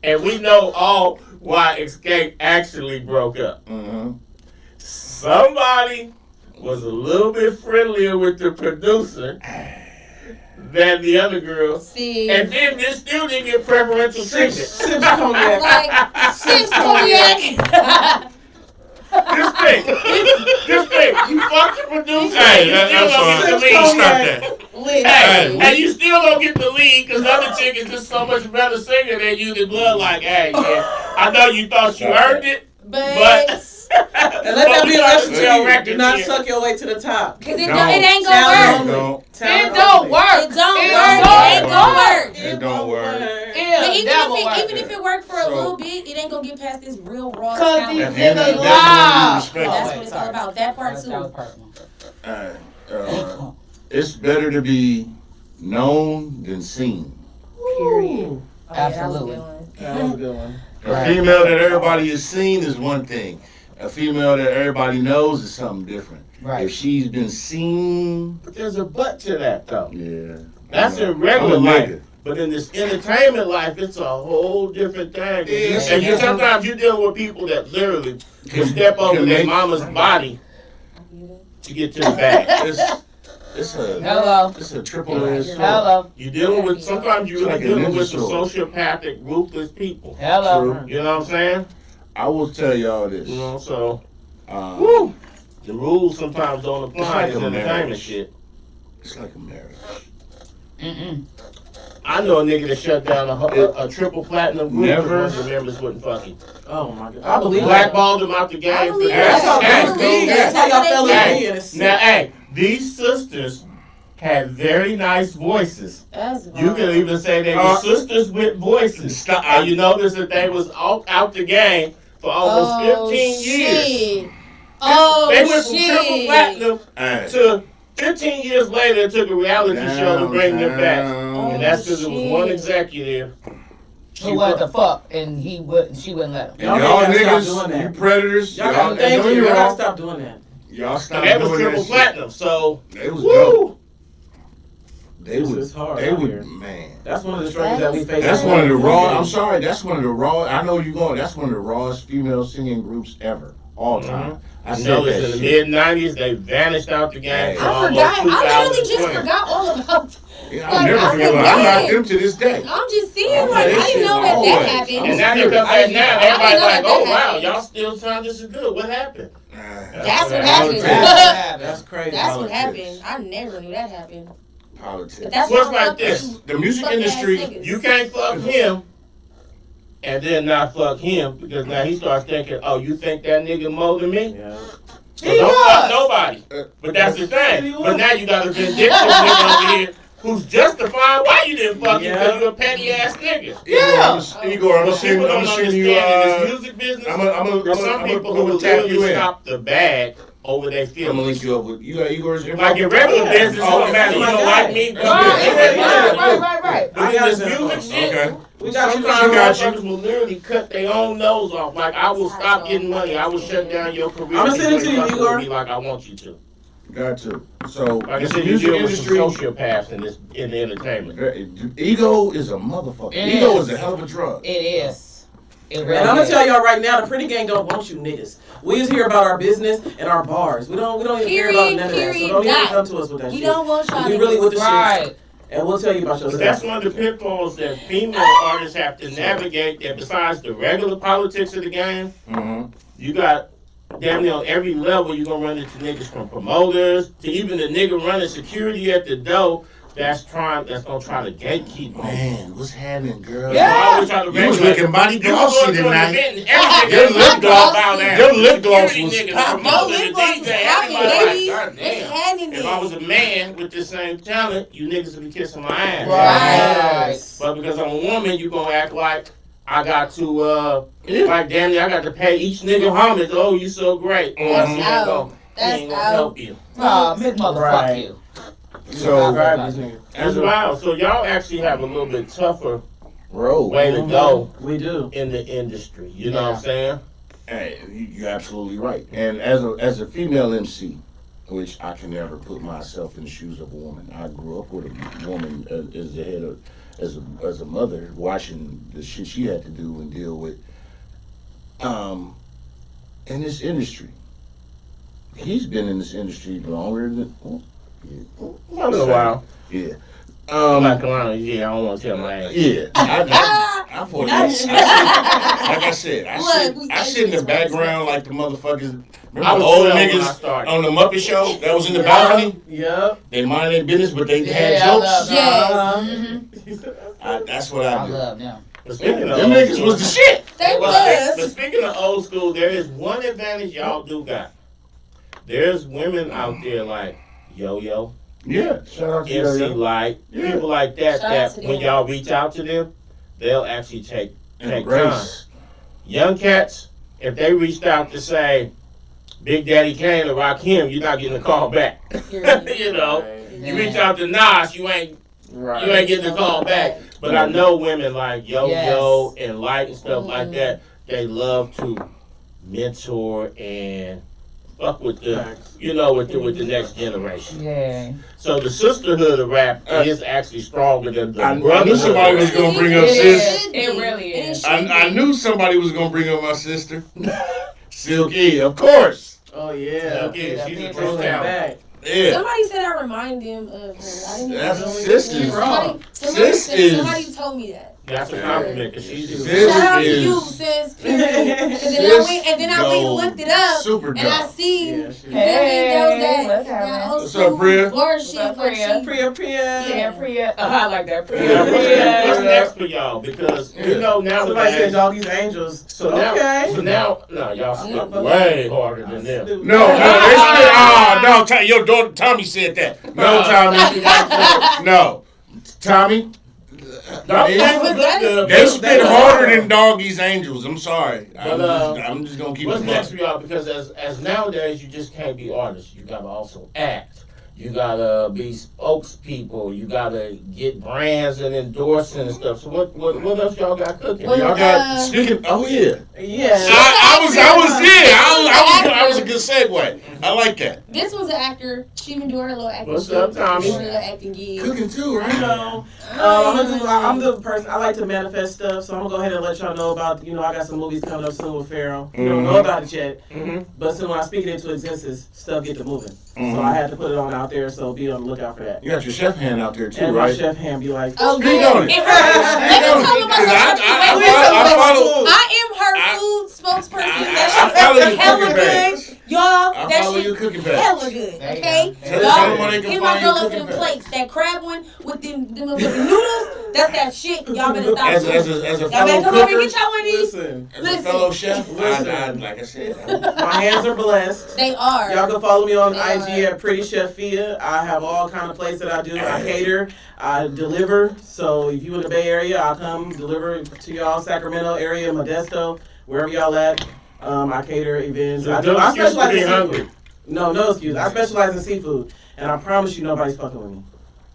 And we know all why Escape actually broke up. Mm-hmm. Somebody was a little bit friendlier with the producer than the other girl. See. And then they still didn't get preferential treatment. Sips cognac. Like, sips cognac. This thing, you fuck the producer, Hey, you still don't get the lead. Stop that. And you still don't get the lead because the other chick is just so much better singer than you. The blood, like, hey, yeah, I know you thought you earned it, but And let that be a lesson to you. record Do not here. suck your way to the top. Because it ain't gonna work. It don't work. It ain't gonna work. It don't work. But even if it worked for a little bit, it ain't gonna get past this real raw Cause talent. these At the end of the niggas day, lie. we That's respect what it's all about. That part too. it's better to be known than seen. Period. Absolutely. That was a good one. A female that everybody has seen is one thing. A female that everybody knows is something different. Right. If she's been seen, But there's a but to that, though. yeah. That's in regular life. But in this entertainment life, it's a whole different thing. And sometimes you're dealing with people that literally can step over their mama's body to get to the bag. It's a triple edged sword. Hello. You're dealing with, sometimes you're It's like a dealing with ninja some sword. sociopathic, ruthless people. Hello. True. You know what I'm saying? I will tell y'all this. You know, so Um, the rules sometimes don't apply It's to like a entertainment marriage. shit. It's like a marriage. I know a nigga that shut down a triple platinum group Never. because the members wouldn't fucking. Oh my god. I believe that. Blackballed them out the game. I for believe That's how that. things be. That's how y'all fell in Hey, and it's now, hey, these sisters had very nice voices. You can even say they were sisters with voices. Stop. And you notice that they was out the game for almost 15 years. They went from triple platinum Hey. to 15 years later. It took a reality show to bring them back, and that's because it was one executive. Who wanted to fuck and she wouldn't let him. And y'all gotta stop doing niggas, that. you predators, Y'all gotta thank you. Y'all gotta stop doing that. Y'all stop And that was doing triple that platinum. So shit. They was woo. dope. They This would, is hard they out would, here. man. That's one of the struggles that we face. That's one of the raw. I'm sorry. That's one of the raw. I know you're going. That's one of the rawest female singing groups ever, all time. I said noticed that in the shit. mid-90s, they vanished out the game. for I almost forgot. I literally just 2020. forgot all about. Yeah, Like, I never I forget. I forgot. like them to this day. I'm just saying, like, That I shit didn't know that always. happened. And now they come back now, I didn't everybody's know like, that oh that wow, happened. y'all still sound just as good. What happened? That's what happened. That's crazy. That's what Politics. happened. I never knew that happened. Politics. But that's What's why like fuck this? them The music fuck-ass industry, niggas. You can't fuck him and then not fuck him because now he starts thinking, oh, you think that nigga more than me? Yeah. So don't fuck nobody. But that's the thing. But now you got a vindictive nigga over here who's justifying why you didn't fuck him because you a petty ass nigga. Igor, I'm But people don't gonna send you. understand in this music business. I'm Some people gonna who tap you literally in. stop the bag over their I'm gonna feelings. link you up with. You got Igor's info? Like in regular business, it Oh, don't matter. You my don't God. like me. Right. But in this music shit, Okay. We got you. sometimes We got you. motherfuckers will literally cut their own nose off. Like, I will stop getting money. I will shut down your career. I'ma send it to you, Fuck with Igor. me like I want you to. Got to. So Like I this said, you music deal with some industry. sociopaths in the entertainment. Ego is a motherfucker. It Ego is. is a hell of a drug. It is. It really And I'm gonna is. tell y'all right now, the pretty gang don't want you niggas. We just hear about our business and our bars. We don't even care about none of that. So don't even come to us with that We shit. don't want y'all We really niggas. with the shit. Right. And we'll tell you about But yourself. that's one of the pitfalls that female artists have to navigate. That besides the regular politics of the game, you got damn near on every level you're gonna run into niggas from promoters to even the nigga running security at the door. That's gonna try to gatekeep. Man, what's happening, girl? Yeah. You was looking mighty glossy tonight. Your lip gloss was popping. Your lip gloss was popping, baby. It's happening. If I was a man with the same talent, you niggas would be kissing my ass. Right. But because I'm a woman, you gonna act like I got to, like damn near I got to pay each nigga homage. Oh, you so great. That's He ain't out. gonna That's help you. Oh, big motherfucker you. So, That's wild. So y'all actually have a little bit tougher bro, way to go We do. in the industry. You know what I'm saying? hey, you're absolutely right. And as a female MC, which I can never put myself in the shoes of a woman. I grew up with a woman as the head of, as a mother, watching the shit she had to do and deal with. In this industry, he's been in this industry longer than. A little while. Yeah. North Carolina, yeah, I don't want to tell my ass. Yeah. I thought like I said, I sit in the background like the motherfuckers. Remember I was the old 12 when I niggas started. on the Muppet Show that was in the balcony? Yep. They minded their business, but they had Yeah, jokes. Yes. That's what I I do. love them. But speaking of Them old niggas school- was the shit. They But was. speaking of old school, there is one advantage y'all do got. There's women out there like Yo-Yo, Yeah. Shout out to MC you. Light, Yeah. people like that. Shout out That to when them. y'all reach out to them, they'll actually take time. Embrace. Young cats, if they reached out to say Big Daddy Kane or Rakim, you're not getting a call back. You know, you reach out to Nas, you ain't getting a call back. But I know women like Yo-Yo and Light and stuff like that. They love to mentor and fuck with the, with the next generation. Yeah. So the sisterhood of rap is actually stronger than the I knew brotherhood. somebody was gonna bring up sis. It really is. I knew somebody was gonna bring up my sister. Silky, of course. Oh yeah. Okay, she's a Bring true that talent. back. Yeah. Somebody said I remind them of her. I didn't That's know. sisters. Somebody told me that. That's a compliment because she's Sis Shout out to is- you, sis. Period. And then I went and looked it up. Super And I dope. seen. Yeah, she- Hey, what's happening? What's up, Priya? What's up, Priya? Priya. Yeah, Priya. I like that. What's Priya. next for y'all? Because you know Somebody said nowadays. doggies angels. So now, Okay. no, y'all spit way harder than them. No, they spit. No, your daughter Tommy said that. No, Tommy. No, Tommy. They spit harder than doggies angels. I'm sorry. I'm just gonna keep What's it next for moving. y'all? Because as nowadays, you just can't be artists. You gotta also act. You gotta be spokespeople. You gotta get brands and endorsing and stuff. So what else y'all got cooking? Well, Y'all got speaking. Oh yeah. Yeah. I was a good segue. I like that. This one's an actor. She been doing her little acting. What's up, Tommy? Doing her little acting gigs. Cooking too, right? I'm the person. I like to manifest stuff, so I'm gonna go ahead and let y'all know about. I got some movies coming up soon with Pharaoh. You don't know about it yet, but soon when I speak it into existence, stuff get to moving. So I had to put it on out there. So be on the lookout for that. You got your chef hand out there too, And my right? chef hand be like, Oh, Speak yeah. on it. And let me tell you about that. I am her food spokesperson. I follow your Hella cooking good. page. Y'all, I that follow shit your cooking page. hella good, okay? Tell them where they Y'all, can hit my find your girl up cooking them page. plates. That crab one with them motherfucking noodles, that's that shit. Y'all better stop. As a Y'all fellow better come over and cooker, get y'all one of these. listen, as a fellow chef, Listen. like I said, my hands are blessed. They are. Y'all can follow me on They IG are. at Pretty Chef Phia. I have all kind of places that I do. I cater, I deliver. So if you in the Bay Area, I'll come deliver to y'all, Sacramento area, Modesto, wherever y'all at. I cater events. I specialize in seafood. No excuse. I specialize in seafood, and I promise you, nobody's fucking with me.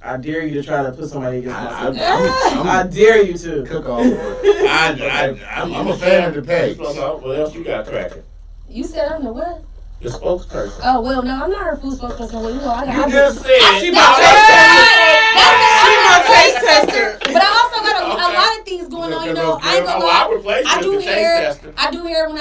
I dare you to try to put somebody against myself. I dare you to. cook all over. I'm a fan of the page. What else you got cracking? You said I'm the what? The spokesperson. Oh, well, no, I'm not her food spokesperson. Well, I You just said. She my taste tester. But I also got a lot of things going on. You know, I ain't gonna lie. I do hair. I do hair when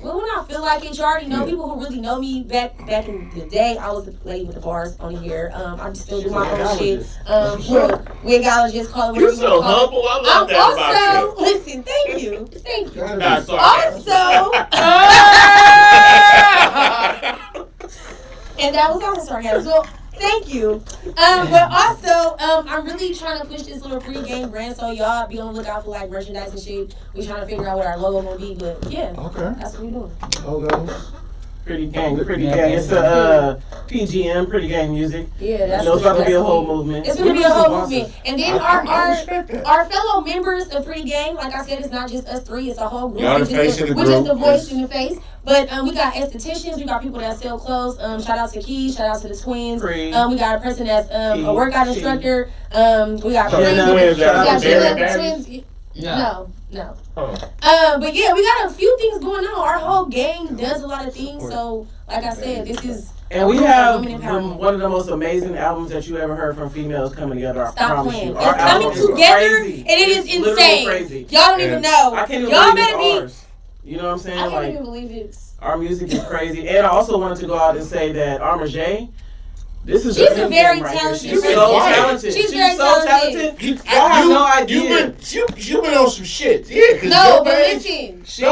Well, when I feel like it, you already know people who really know me back in the day. I was the lady with the bars on here. I just still do my own shit. Wigologist, call it whatever You you so want to call humble. I love it. that about you. Listen, thank you. Nah, sorry. Also, and that was also sarcasm. So, thank you. But also, I'm really trying to push this little pre-game brand, so y'all be on the lookout for like merchandise and shit. We trying to figure out what our logo gonna be, but yeah, that's what we doing. Logos. Pretty gang. It's a PGM, pretty gang music. Yeah, that's it's about to be a whole cool. movement. It's gonna be a whole movement, and then our fellow members of Pretty Gang, like I said, it's not just us three; it's a whole group. Y'all the face of the We're just group. the voice in the face. But we got estheticians, we got people that sell clothes. Shout out to Key, shout out to the twins. We got a person that's a workout instructor. We got the twins. No. But yeah, we got a few things going on. Our whole gang does a lot of things. So, like I said, this is. And we have one of the most amazing albums that you ever heard from females coming together. I promise playing. you. It's coming together, and it is insane. Crazy. Y'all don't even know. I can't even Y'all believe better it's ours. You know what I'm saying? I can't even believe it. Our music is crazy. And I also wanted to go out and say that Amerjea, this is she's a very talented. She's so talented. She's very talented. Y'all have no idea. You've been on some shit. Yeah, no, but listen. She be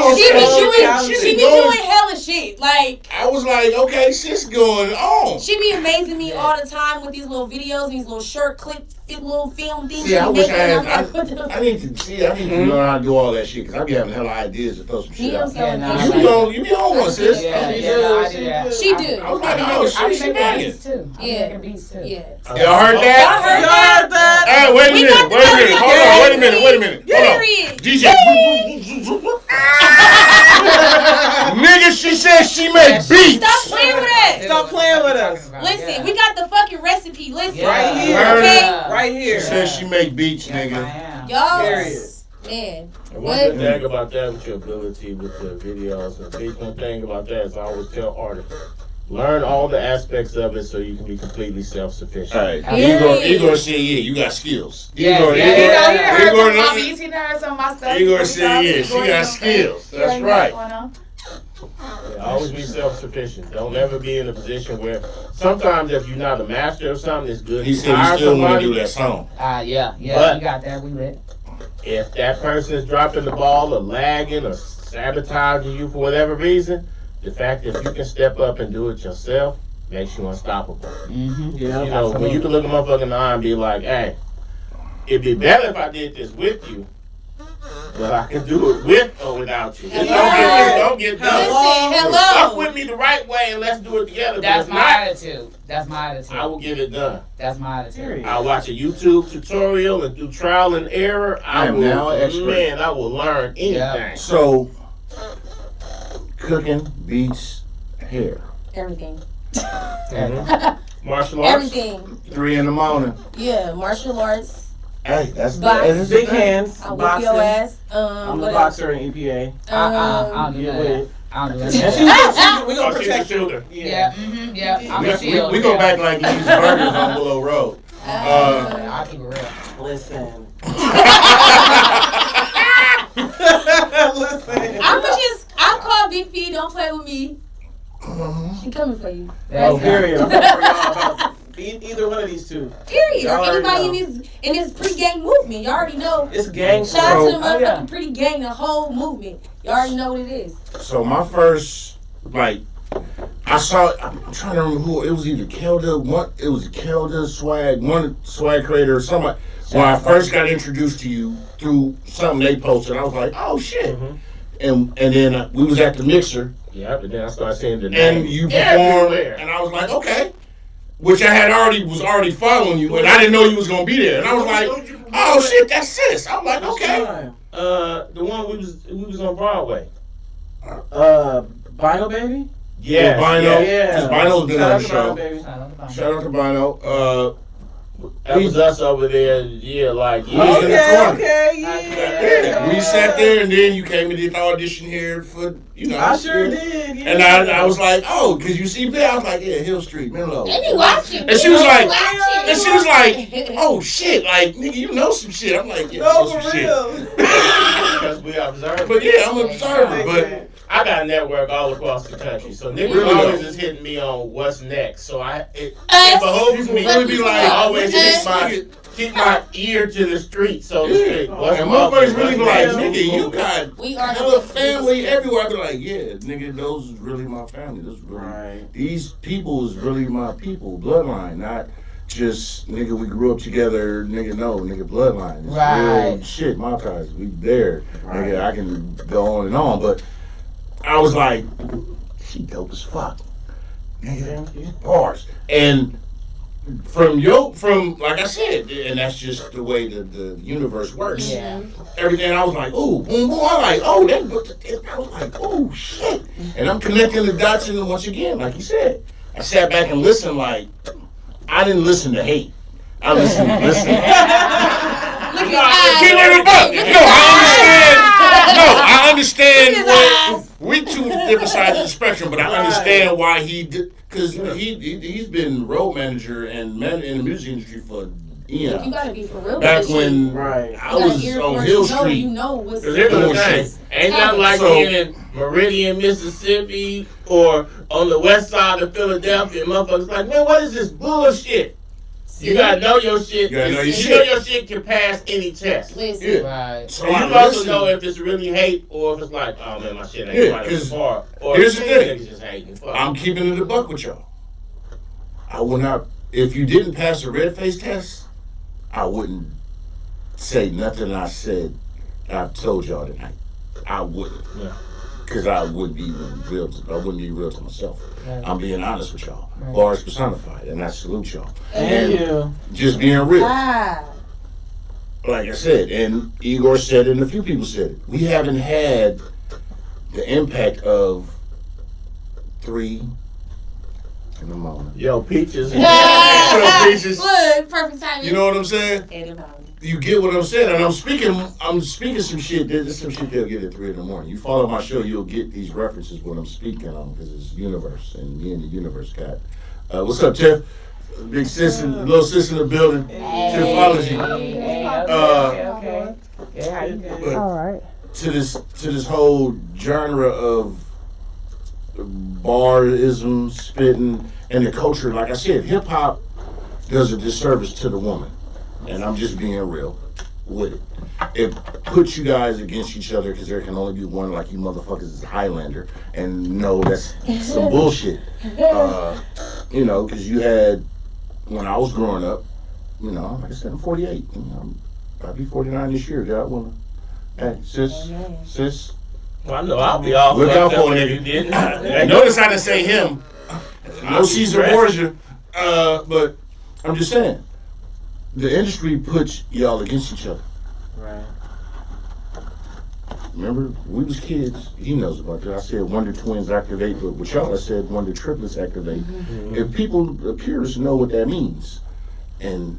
doing hella shit. Like I was like, okay, shit's going on. She be amazing me all the time with these little videos, these little short clip, little film things. Yeah, I wish I need to learn how to do all that shit because I be having hella ideas to throw some shit out. You be on one, sis. She do. I was like, oh shit, she banging. Yeah. Y'all heard that? Hey, wait a minute. Hold on, wait a minute. Hold on. DJ. Nigga, she said she make beats. Stop playing with us. Listen, we got the fucking recipe. Listen. Right here. Okay? Right here. She said she make beats, nigga. Y'all. Man. And one good thing about that with your ability with the videos, and the one thing about that is I always tell artists, learn all the aspects of it so you can be completely self-sufficient. All right. Igor said, yeah, you got skills. Igor said, yeah, she got skills. That's right. Yeah, always be self-sufficient. Don't ever be in a position where sometimes if you're not a master of something, it's good. He said he still want to do that song. Yeah, but you got that. We lit. If that person is dropping the ball or lagging or sabotaging you for whatever reason, the fact that you can step up and do it yourself makes you unstoppable. Mm-hmm. Yeah, you know, when you can look a motherfucker in the eye and be like, hey, it'd be better if I did this with you, but I can do it with or without you. Don't get done. Hello. Fuck with me the right way and let's do it together. That's my attitude. I will get it done. That's my attitude. I'll watch a YouTube tutorial and do trial and error. I am now an expert. Man, I will learn anything. Yeah. So, cooking, beats, hair. Everything. Mm-hmm. Martial arts. Everything. 3 in the morning. Yeah, martial arts. Hey, that's big hands. I'll whip your ass. I'm the boxer in EPA. I'll do that. I'll do that. We gonna protect you. Yeah. I'm a shield. We go back like Lee's Burgers on Willow Road. I'll keep it real. Listen. I'll call Big Phia. Don't play with me. She coming for you. Period. I'm coming for y'all about either one of these two. Period. Or anybody in this pre-gang movement. You already know. It's gang. Shout out to the motherfucking Pretty Gang, the whole movement. You already know what it is. So my first, I'm trying to remember who, it was either Kelda, Swag, one Swag creator or somebody. When I first got introduced to you through something they posted, I was like, oh shit. Mm-hmm. And then we was at the mixer. Yeah, but then I started seeing the name. And you performed, and I was like, okay. Which I was already following you, and I didn't know you was gonna be there. And I was like, oh shit, that's sis. I was like, okay. The one we was on Broadway. Bino Baby? Yeah, Bino. Yeah. Bino's been on the show. Shout out to Bino. That was us over there, yeah. Yeah. We sat there, and then you came and did the audition here for, I sure did, yeah. And I was like, oh, because you see me, I was like, yeah, Hill Street, Menlo. And you watching. And she was like, oh shit, like, nigga, you know some shit. I'm like, yeah, I know some shit. Because we observe. But yeah, I'm an observer. I got a network all across the country, so niggas Really always though. is hitting me on what's next. So it behooves me Really be like, to always keep my ear to the street, so to speak. What's And up, motherfuckers really be like, what's nigga, next? you got We are hella family everywhere. I be like, yeah, nigga, those is really my family. Those really, Right. these people is really my people, bloodline, not just nigga. We grew up together, nigga. No, nigga, bloodline. It's Right. real shit. My guys, we there, Right. nigga. I can go on and on, but I was like, she dope as fuck, nigga. Thank you. Bars and. From like I said, and that's just the way the universe works. Yeah. Everything I was like, ooh, boom, boom. I'm like, oh, that. I was like, oh shit, and I'm connecting the dots. And once again, like you said, I sat back and listened. Like I didn't listen to hate. I listened to listen. Look at Keep it in the book. I understand. Look at his What we two different sides of the spectrum, but I understand why he did. Because he's been road manager and in the music industry for eons. You gotta be for real. Back with this when shit. Right. I was on Hill Street. You know what's Cause here's the thing, ain't nothing like So- being in Meridian, Mississippi, or on the west side of Philadelphia. Motherfuckers like, man, what is this bullshit? You gotta know your shit. You gotta know your You shit. know your shit can pass any test. Listen. Yeah. Right. So And I you also listened. know if it's really hate or if it's like, oh man, my shit ain't Yeah, right 'cause far. Or here's the if thing. niggas just hating. Fuck. I'm keeping it a buck with y'all. I would not. If you didn't pass the red face test, I wouldn't say nothing I said. I've told y'all tonight. I wouldn't. Yeah. Because I wouldn't be real. I wouldn't be real to myself. Right. I'm being honest with y'all. Right. Bars personified, and I salute y'all. Thank you. Just being real. Ah. Like I said, and Igor said it, and a few people said it. We haven't had the impact of 3 in the morning. Yo, peaches. Peaches. Look, perfect timing. You know what I'm saying? And about it. You get what I'm saying, and I'm speaking some shit. There's some shit they'll get at 3 in the morning. You follow my show, you'll get these references when I'm speaking on, because it's universe, and me and the universe cat. What's up, Tiff? Big sis, little sis in the building. Tiffology. Okay. Yeah, how you doing? But All right. to this whole genre of barism, spitting, and the culture, like I said, hip hop does a disservice to the woman, and I'm just being real with it. It puts you guys against each other because there can only be one, like you motherfuckers is Highlander, and no, that's some bullshit. You know, because you had, when I was growing up, you know, like I said, I'm 48. You know, I'll be 49 this year, God willing. Hey, sis. Well, I know I'll be all Look out fucked up for a if you nigga. didn't. Notice I didn't say him. No I'm Caesar stressed. Borgia. But I'm just saying, the industry puts y'all against each other. Right. Remember, we was kids. He knows about that. I said Wonder Twins activate, but with y'all I said Wonder Triplets activate. Mm-hmm. If people, the purists know what that means, and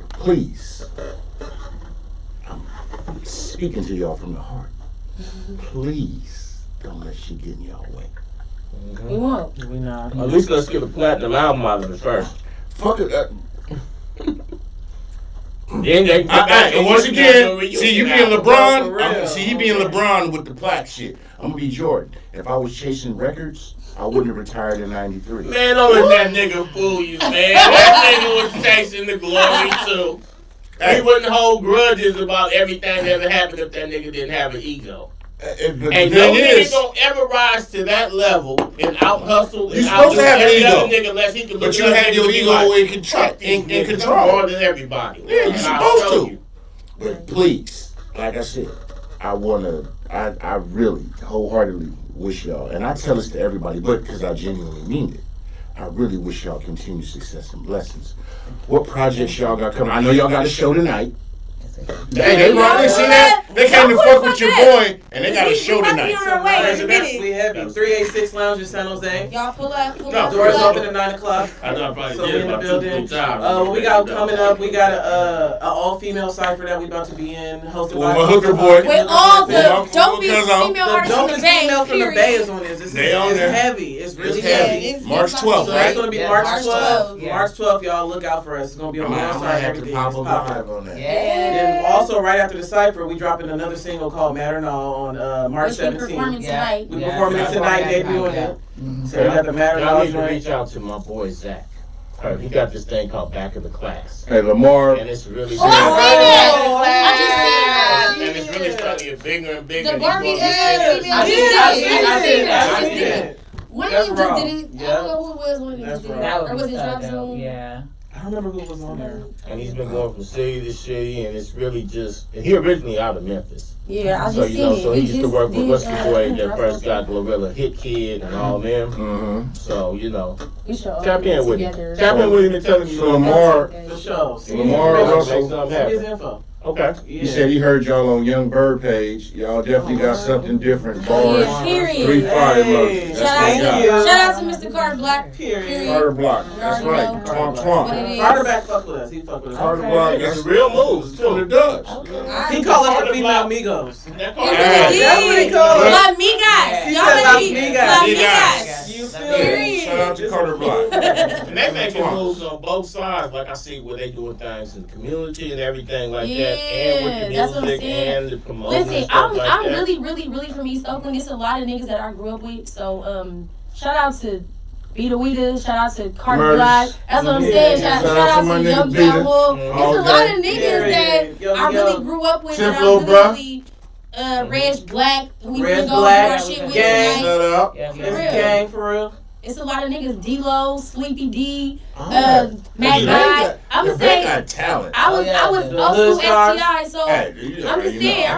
please, I'm speaking to y'all from the heart. Please don't let shit get in y'all way. We won't. We not. At least let's get a platinum album out of it first. Fuck it. Then they can come back And once do again, a see you reunion being album. LeBron. See you being LeBron with the plaque shit. I'm gonna be Jordan. If I was chasing records, I wouldn't have retired in '93. Man, don't let that nigga fool you, man. That nigga was chasing the glory too. He wouldn't hold grudges about everything that ever happened if that nigga didn't have an ego. And the And no thing nigga is, don't ever rise to that level and out hustle. You're supposed to have an ego. Nigga unless he can but look you at had niggas your and be ego like, in more control. than everybody. Yeah, you're And I'll supposed show to. you. But please, like I said, I really wholeheartedly wish y'all, and I tell this to everybody, but because I genuinely mean it, I really wish y'all continued success and blessings. What projects y'all got coming? I know y'all got a show tonight. Hey, they see that? They came to fuck with your boy, and they got a show tonight. On our way. Residentially heavy. 386 Lounge in San Jose. Y'all pull up. No, Doors open at 9 o'clock. I know I probably So did we in the about building. 2 times. What we got coming up? We got a all-female cipher that we about to be in, hosted With by my hooker boy. With all the Well, dopest because I'm- female The artists from dopest the Bay. female from the Bay is on this. They on It's there. heavy. It's really It's heavy. heavy. March 12th, So right? that's gonna be Yeah. March March 12th. 12th. Yeah. March 12th, y'all look out for us. It's gonna be on the I outside. might have to Everything pop is up popping. live on that. Yeah. Then also right after the cipher, we dropping dropping another single called Matter Now on March Which we performing 17th. tonight. We performing it tonight, debuting it. So we got the Matter Y'all Now need to joint. reach out to my boy Zach. He got this thing called Back of the Class. Hey, Lamar. And it's really Oh, I seen it. I just seen and it's really starting to get bigger and bigger. the Barbie He's female. gonna I be just did. did it. One of That's them just raw. did it. I don't know who it was. One of them That's just did it. raw. That Or would was be it so Drop dope. Zone? Yeah. I don't remember who was on there. And he's been going from city to city, and it's really just. And he originally out of Memphis. Yeah, I So just you seen know, it. so he used to just work with did, what's the boy that Drop first Zone. got Glorilla, Hit Kid, and all them. Mm-hmm. So you know, We should all tap get in with him. together. Tap in with him and tell him you So know. Lamar, For sure. Lamar Make Russell, something Send his happen. info. Okay. he said he heard y'all on Young Bird page. Y'all definitely got something different. Bars, Yeah, period. 3 fire Hey, emojis. That's Shout what out, he to, got. you. shout out to Mr. Carter Black. Period. Carter Block. That's You already right. know. Twomp What twomp. it is. Carter back fuck with us. He fuck with us. Carter Okay. Block. It's That's real moves what it too. does. He call us the female Migos. It That's really what he did. called us. La Migas. He Y'all said better Las be Migas. La Migas. Migas. You feel Yeah, me? shout out to Carter Block. And they making moves on both sides. Like I see where they doing things in the community and everything like that, and with the Yeah, that's what I'm music saying. and the promotion and Listen, stuff I'm like I'm that. really from East Oakland. There's a lot of niggas that I grew up with. So shout out to Beta Weeda, shout out to Carter Murders. Black. That's what I'm Yeah. saying. Shout out my to nigga Young Beta. Cowboy. Mhm. There's All a lot day. of niggas Period. Yo, that I yo. really grew up with. Tiff, And little I bruh. really Reg Black. We Reg really go Black, our shit with gang. tonight. Shut up. Yeah, It's real. gang for real. It's a lot of niggas. D-Lo, Sleepy D, Alright. Matt You Guy. I'm You just saying. got talent. I was yeah, old the school hood stars. STI, so Hey, you I'm already just saying, know.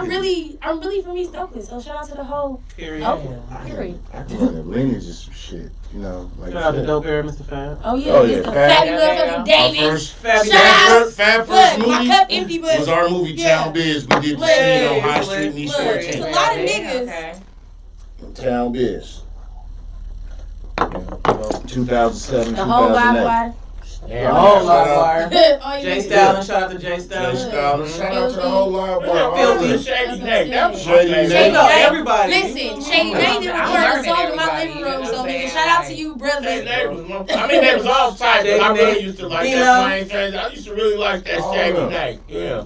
I'm really from East Oakland, so shout out to the whole Period. Oakland. Period. I think that lineage is some shit. You know, like Shout out to you Dope Air, Mr. Fab. Oh yeah, Oh, yeah. Mr. Fab. Fabby Yeah, motherfucking yeah. Our Davis. first, Fabby Shout out. Fab Look, first my movie cup empty, but was our movie Yeah. Town Biz. We did the Look. scene on High Street in East Look. 14. It's a lot of niggas. Okay. Town Biz. 2007, the whole 2008. live Yeah. The whole shout live out. wire. wire. Jay Stalin, shout out to Jay Jay Stalin. Stalin. Shout out to the whole live Yeah, bar. feel All me, that. Shady Neck. That was Shady my Neck. They favorite. know everybody. Listen, Shady Nate did I'm record a learning song in my everybody, living you room, know what so I'm nigga, saying? shout out to you, brother. Shady Neck was I mean, they was all tight, but I really used to like Dino. that plain Shady. I used to really like that Oh, Shady yeah. Neck. Yeah.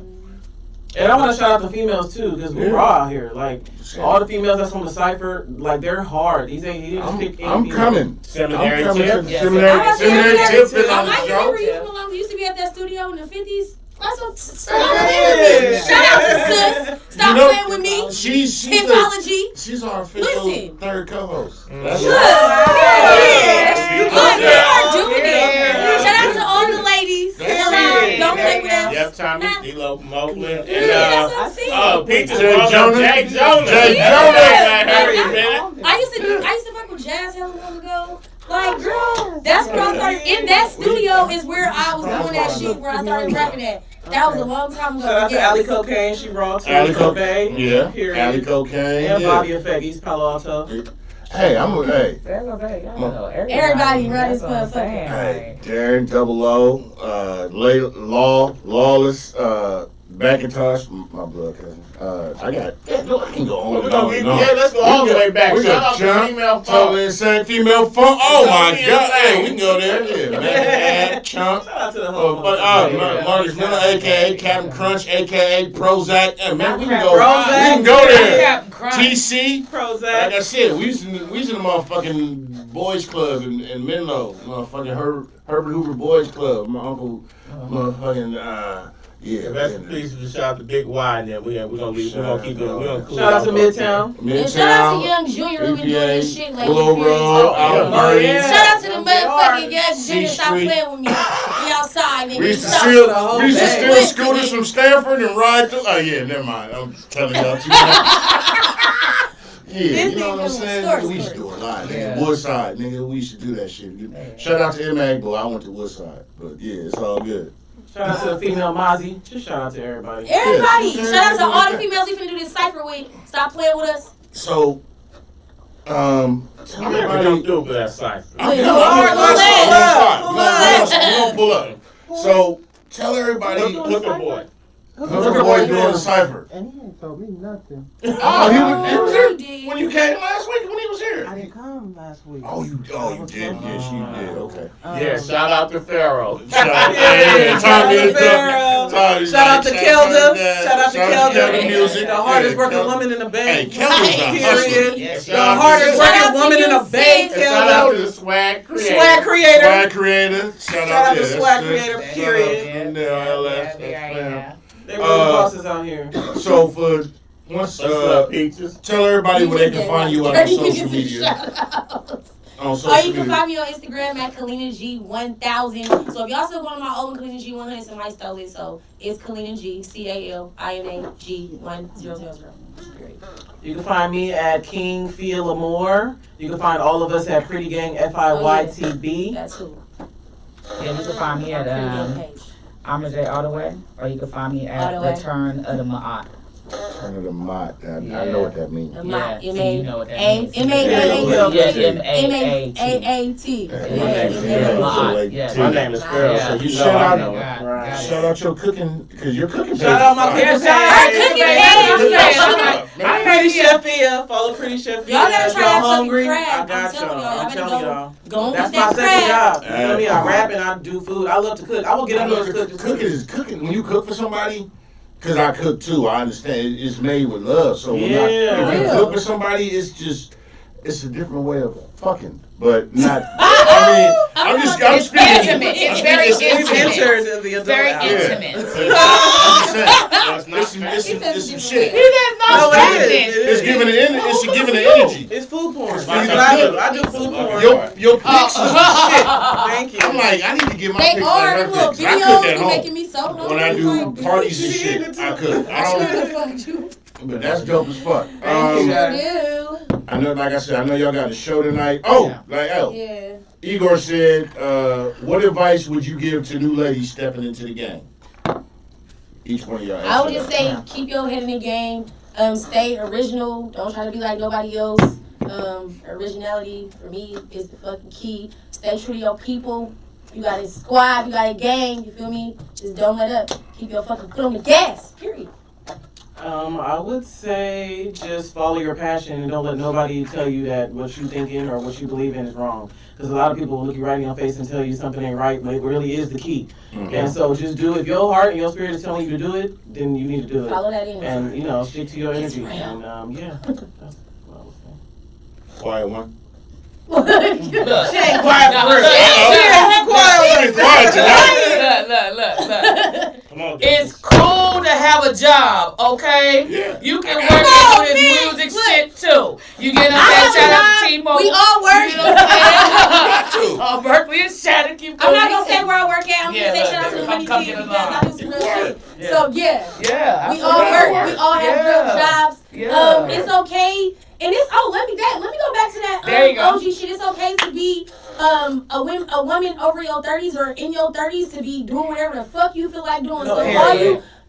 And I want to shout out the females too, because we Yeah. raw out here. Like all the females that's on the cipher, like they're hard. He didn't just pick any I'm female. coming. Seminary I'm coming tip. to the Yes. seminary. I Seminary tip been on I the remember show. you from along. We used to be at that studio in the 50s. That's what. Yeah. Shout out to Sis. Stop You know, playing with me. She's Typology. our official Listen. third co-host. That's Look, it. look, we are doing Yeah. it. Shout out to all the ladies. That's Come on, it. don't play with us. Jeff Tommy, D-Lo from Oakland, Yeah, and that's what I'm saying. Peaches Jay brother, Jonah. Jay Jonah. Jay Jonah. I heard you, man. I used to fuck with Jazz hella long ago. Like, girl, that's where I started. In that studio is where I was doing that shit, where I started rapping at. That was a long time ago. Shout out to Yes. Alley Cocaine, she raw too. Alley Bay. Yeah. Period. Alley Cocaine. And Yeah. Bobby Effect, East Palo Alto. Hey, I'm with, hey. There's no day. I know Everybody run That's this what I'm motherfucker. saying. Hey, Darren, Double O, Lawless, Macintosh, my blood cousin. I can go on and on and on. Yeah, let's go all the way back. We Shout got out to Chunk, female Totally funk. Insane, Female Funk. Oh my Totally God. Insane. Hey, we can go there. Yeah, man. Chunk. Shout out to the whole Marcus Miller, a.k.a. Captain Crunch, a.k.a. Prozac. Hey, man, we can go. Prozac. We can go there. Captain Crunch. TC. Like Prozac. I said, we was in the motherfucking boys club in Menlo, motherfucking Herbert Hoover Boys Club. My uncle, motherfucking yeah. Rest in peace. Shout out to Big Y, and then we're gonna leave. We're gonna keep it. We're gonna cool Shout out to off. Midtown. And shout out to Young Junior who been doing this shit lately. Willow Road, Allen Oh, Murray. yeah. Shout out to the They motherfucking are. Young Junior. Stop C-Street. playing with me. We outside, nigga. We used to Stop. steal, the whole we used to bag. steal Listen, scooters nigga. from Stanford and ride through. Oh yeah, never mind. I'm telling y'all too much. Yeah, This you know what I'm nigga saying? story, We used to story. do a lot, nigga. Yeah. Woodside, nigga. We used to do that shit. Shout out to M.A., but I went to Woodside. But yeah, it's all good. Shout out to the female Mozzie. Just shout out to everybody. Everybody. Yeah. Shout out to all the females we finna do this cipher with. Stop playing with us. So, tell What we everybody. gonna do for that cipher? Wait, We're hold on, gonna pull up. So, tell everybody. Hooker boy. Hooker Boy doing the cipher. And he ain't told me nothing. Oh, he was You here did. when you came last week when he was here. here. I didn't come last week. Oh, you did. Yeah, she did. Okay. Yeah, shout out to Pharaoh. Shout out to Pharaoh. Shout out to Kelda. Shout out to Kelda. Music. The hardest working woman in the bank. Hey, Kelda's a hustler. Period. The hardest working woman in the bank. Shout out to Kelda. the swag creator. Swag creator. Swag creator. Shout out to swag creator. Period. They really bosses out here. So for once, Peaches. tell everybody where they can find you on social media. On social Or you can media. find me on Instagram at Salina G 1000. So if y'all still going on my old Salina G 100, somebody stole it. So it's Salina G CALINA G 1000. You can find me at King Phia Lamore. You can find all of us at Pretty Gang FIYTB. That's who. Yeah, you can find me at Amerjea all the way, or you can find me at All the way. Return of the Ma'at. Turn of the Mott. I know what that means. Yeah, M-A- see, you know what that means. M-A-A-T. My name is Pharaoh, so you know Shout I out- know it. Right. Shout out your cooking, because your cooking. Shout out my cooking page. I'm Pretty Chef Phia. Follow Pretty Chef Phia. Y'all gotta If try y'all that fucking hungry, crab. I got I'm telling y'all, y'all. I'm y'all telling better y'all. Go That's get my that second crab. job. You feel me? I rap and I do food. I love to cook. I will get up and cook. Just Cooking is cooking. When you cook for somebody, because I cook too, I understand it's made with love. So when if you Yeah. cook for somebody, it's a different way of fucking, but not. I mean, I'm speaking. intimate. It's very We've intimate. entered the adult Very hour. intimate. It's some shit. He does No, not it is. It's giving the energy. It's food porn. It's That's food what I do. porn. I do food porn. Your pics is some shit. Thank you. I'm like, I need to get my They pics are. like Them her little pics. I cook videos at be home. making me so hungry. When I do Like, parties and shit, I cook. I don't, but that's dope as fuck. Thank you, guys. do. I know, like I said, I know y'all got a show tonight. Oh, Yeah. Igor said, what advice would you give to new ladies stepping into the game? Each one of y'all. I would just say keep your head in the game. Stay original. Don't try to be like nobody else. Originality for me is the fucking key. Stay true to your people. You got a squad. You got a gang. You feel me? Just don't let up. Keep your fucking foot on the gas. Period. I would say just follow your passion and don't let nobody tell you that what you thinking or what you believe in is wrong. Because a lot of people will look you right in your face and tell you something ain't right, but it really is the key. Mm-hmm. And so just do it. If your heart and your spirit is telling you to do it, then you need to do it. Follow that energy. And, stick to your energy. real. And, yeah. That's what I would say. Quiet one. She ain't quiet for real. She's quiet tonight. Look. Come on, It's cool to have a job, okay? Yeah. You can work into this music shit too. You get on that shout out to T-Mobile. We all work. You know what I'm saying? Berkeley and Shannon keep I'm going. not gonna say where I work at. I'm Yeah, gonna say shout out to the come money get team along. because I do some real shit. Yeah. So yeah, Yeah. we all work. We all have real jobs. Yeah. It's okay. And it's let me go back to that There you go. OG shit. It's okay to be a woman over your 30s or in your 30s to be doing whatever the fuck you feel like doing. So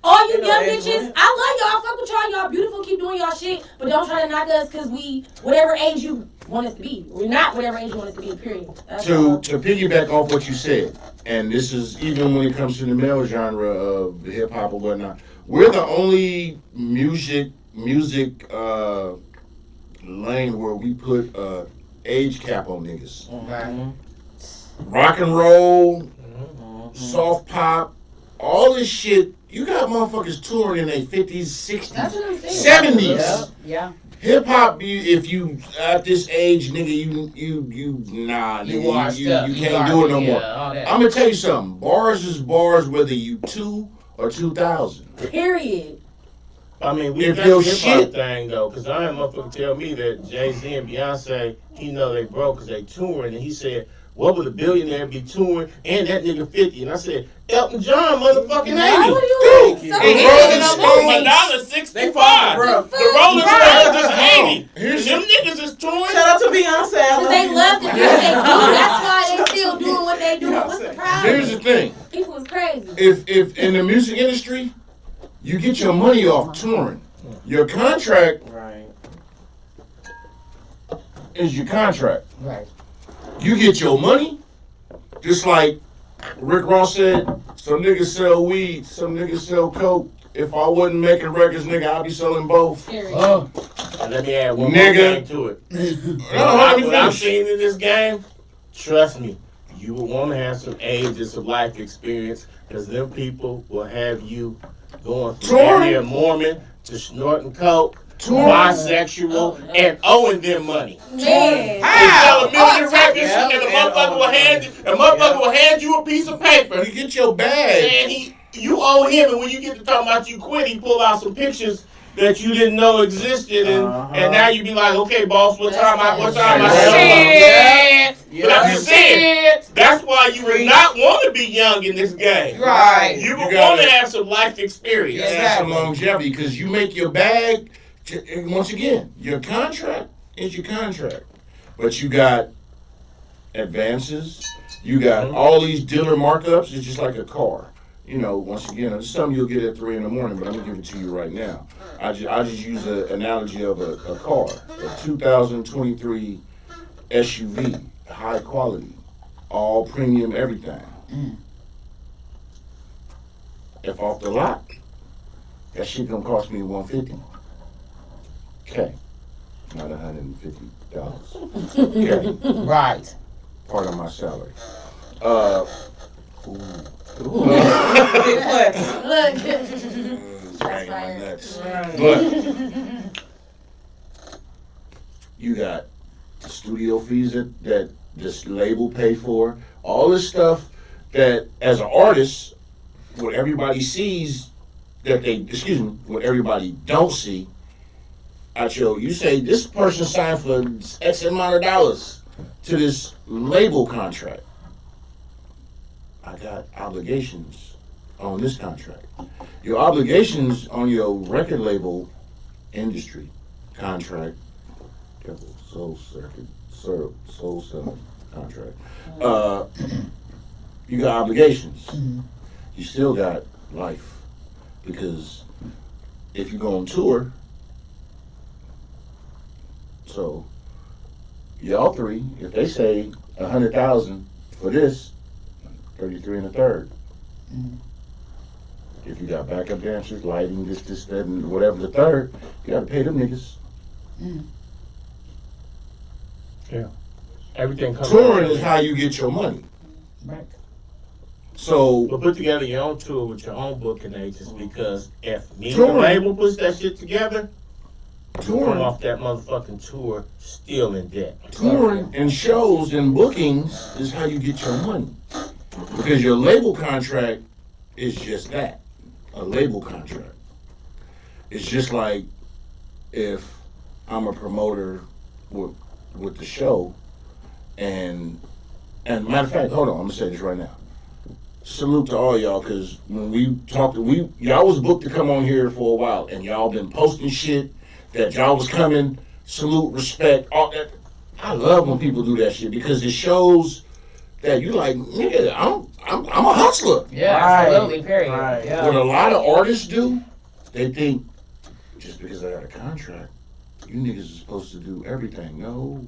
all you young bitches, I love y'all. I fuck with y'all. Y'all beautiful. Keep doing y'all shit. But don't try to knock us because we whatever age you want us to be. We're not whatever age you want us to be. Period. That's all. To piggyback off what you said, and this is even when it comes to the male genre of hip hop or whatnot, we're the only music lane where we put age cap on niggas. Rock and roll, soft pop, all this shit. You got motherfuckers touring in their 50s, 60s, That's what I'm saying. 70s. Yeah. Hip hop, if you at this age, nigga, nah, You nigga, washed up. you can't do it no more. All that. I'm gonna tell you something. Bars is bars, whether you 2 or 2000. Period. I mean, we If got your the hip hop shit- thing though, because I had motherfucker tell me that Jay-Z and Beyonce, he know they broke because they touring, and he said, what would a billionaire be touring and that nigga 50? And I said, Elton John, motherfucking 80. Why would you Dude, do? the So- Rolling Madonna Stones. 65. Bro. The Rolling Right. Stones is 80. Here's Them niggas is touring. Shout out to Beyonce. I Because they you. love to do what they do. That's why they still doing what they do. What's the Here's the problem? thing. People is crazy. If in the music industry, you get your money off touring. Your contract Right. is your contract. Right. You get your money, just like Rick Ross said, some niggas sell weed, some niggas sell coke. If I wasn't making records, nigga, I'd be selling both. Period. And let me add one Nigga. more thing to it. What I've seen in this game, trust me, you will want to have some age and some life experience, because them people will have you going from damn near Mormon to snorting coke, bisexual, and owing them money. Man. They sell $1 million records, and the motherfucker will hand you a piece of paper. You get your bag. And you owe him, and when you get to talking about you quit, he pull out some pictures that you didn't know existed, and now you be like, okay, boss, what time I Shit. But I'm just saying, that's why you would not want to be young in this game. Right. You would want to have some life experience. That's some longevity, because you make your bag. Once again, your contract is your contract, but you got advances. You got all these dealer markups. It's just like a car. You know, once again, it's something you'll get at 3 a.m, but I'm gonna give it to you right now. I just use an analogy of a car, a 2023 SUV, high quality, all premium, everything. If off the lot, that shit gonna cost me $150. Okay, not $150. Okay, Right. part of my salary. Look. Bang my nuts. But you got the studio fees that this label pay for. All this stuff that, as an artist, what everybody sees what everybody don't see. You say this person signed for X amount of dollars to this label contract. I got obligations on this contract. Your obligations on your record label industry contract, soul selling contract. You got obligations. You still got life, because if you go on tour, so y'all three, if they say 100,000 for this, 33 1/3. If you got backup dancers, lighting, this, that, and whatever the third, you gotta pay them niggas. Yeah. Everything comes. Touring is how you get your money. Right. So, But put together your own tour with your own booking agents, because if me and Touring. the label puts that shit together, you come touring, off that motherfucking tour still in debt. touring and shows and bookings is how you get your money. Because your label contract is just that, a label contract. It's just like if I'm a promoter with the show, and matter of fact, hold on, I'm gonna say this right now. Salute to all y'all, because when we talked, y'all was booked to come on here for a while, and y'all been posting shit that y'all was coming. Salute, respect, all that. I love when people do that shit, because it shows that you like, nigga, I'm a hustler. Yeah, Right. absolutely. Period. Right. Yeah. What a lot of artists do, they think just because I got a contract, you niggas are supposed to do everything. No,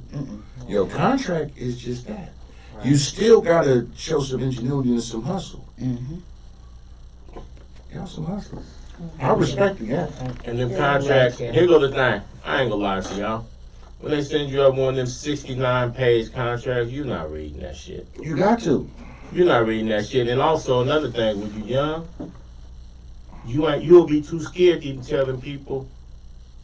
your contract is just that. Right. You still gotta show some ingenuity and some hustle. Y'all some hustlers. I respect you, yeah. And them contracts, here go the thing. I ain't gonna lie to y'all. When they send you up one of them 69-page contracts, you're not reading that shit. You got to. You're not reading that shit. And also another thing, when you're young, you'll be too scared to even tell them people,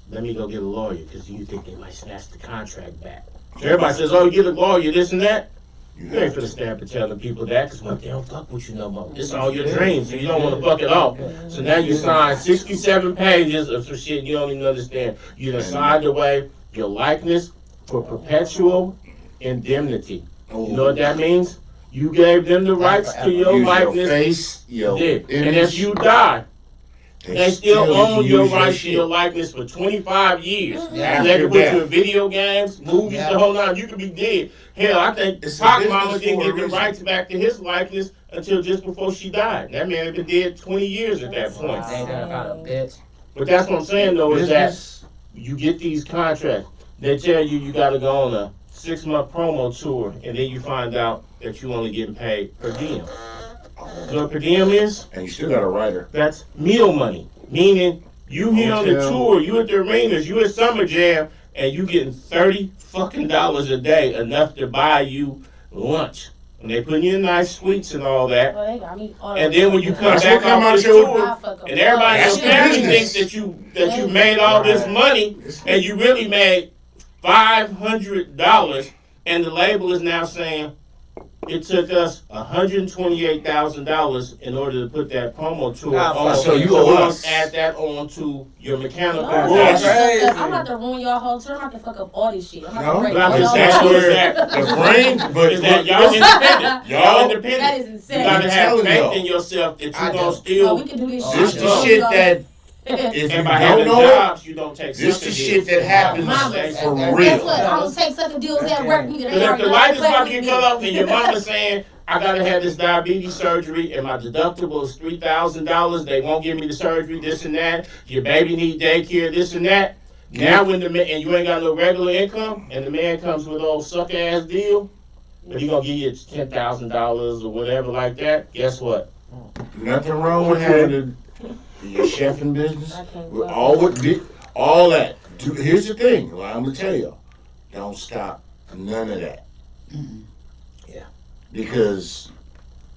let me go get a lawyer, because you think they might snatch the contract back. So everybody says, oh, you get a lawyer, this and that. You ain't finna stand up telling people that, because what, they don't fuck with you no more. It's all your dreams, so you don't want to fuck it off. So now you sign 67 pages of some shit you don't even understand. You done signed away your likeness for perpetual indemnity. You know what that means? You gave them the rights to your Use likeness. your face, your And image. if you die, they still get own to your use rights to shit. your likeness for 25 years. Yeah. They can put After you in video games, movies, the whole nine. You could be dead. Hell, I think It's a Pac business Mama didn't for a get the reason. rights back to his likeness until just before she died. That man had been dead 20 years at that point. Ain't that about a bitch? But that's what I'm saying, though, is that Business. you get these contracts. They tell you got to go on a 6-month promo tour, and then you find out that you only getting paid per diem. You know what per diem is? And you still got a writer. That's meal money, meaning You here on the Hotel. tour, you at the arenas, you at Summer Jam, and you getting $30 fucking a day, enough to buy you lunch. And they put you in nice suites and all that. Well, they got me all And then when you come That's back what come off out this your- tour, and everybody in That's your the family business. thinks that you made all this money, and you really made $500, and the label is now saying it took us $128,000 in order to put that promo tour on. So you we're owe gonna us. add that on to your mechanical I'm royalties. about to ruin y'all whole tour. I'm about to fuck up all this shit. I'm about No, to break but all I'm just y'all saying rules. where The brain, but Is that y'all independent? Y'all That independent. is You insane. gotta have telling faith y'all. in yourself that I you're do. gonna No, still. we can do this this shit. the shit that if you And by don't having know it, jobs, you don't take this sucker the deals. shit that happens Mama. for Guess real. Guess what? I'm gonna take sucker deals at work. Nigga, they Because if already the know light how is to about play to get with cut me. off and your mama saying, I gotta have this diabetes surgery and my deductible is $3,000, they won't give me the surgery, this and that, your baby need daycare, this and that. Now when the man, and you ain't got no regular income, and the man comes with an old suck ass deal, but he gonna give you $10,000 or whatever like that, guess what? Nothing wrong with having your chefing business. I can't With fuck. all that. Here's the thing. Well, I'm gonna tell y'all. Don't stop none of that. Yeah. Because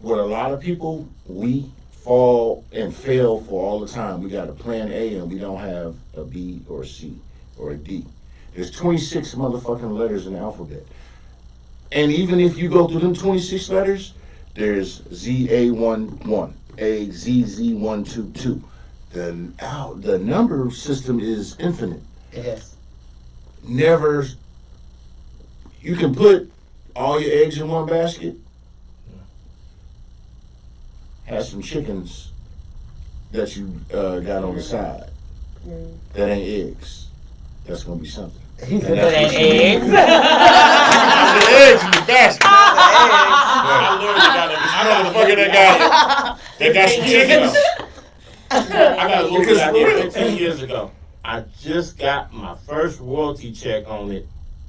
what a lot of people we fall and fail for all the time. We got a plan A and we don't have a B or a C or a D. There's 26 motherfucking letters in the alphabet. And even if you go through them 26 letters, there's ZA11, AZZ122. The number system is infinite. Yes. Never, you can put all your eggs in one basket. Have some chickens that you got on the side. That ain't eggs. That's gonna be something. He said And that's that what ain't you eggs. The eggs in the basket. I literally got a Motherfucker that got some chickens. I got a movie Because I for did real. 15 years ago. I just got my first royalty check on it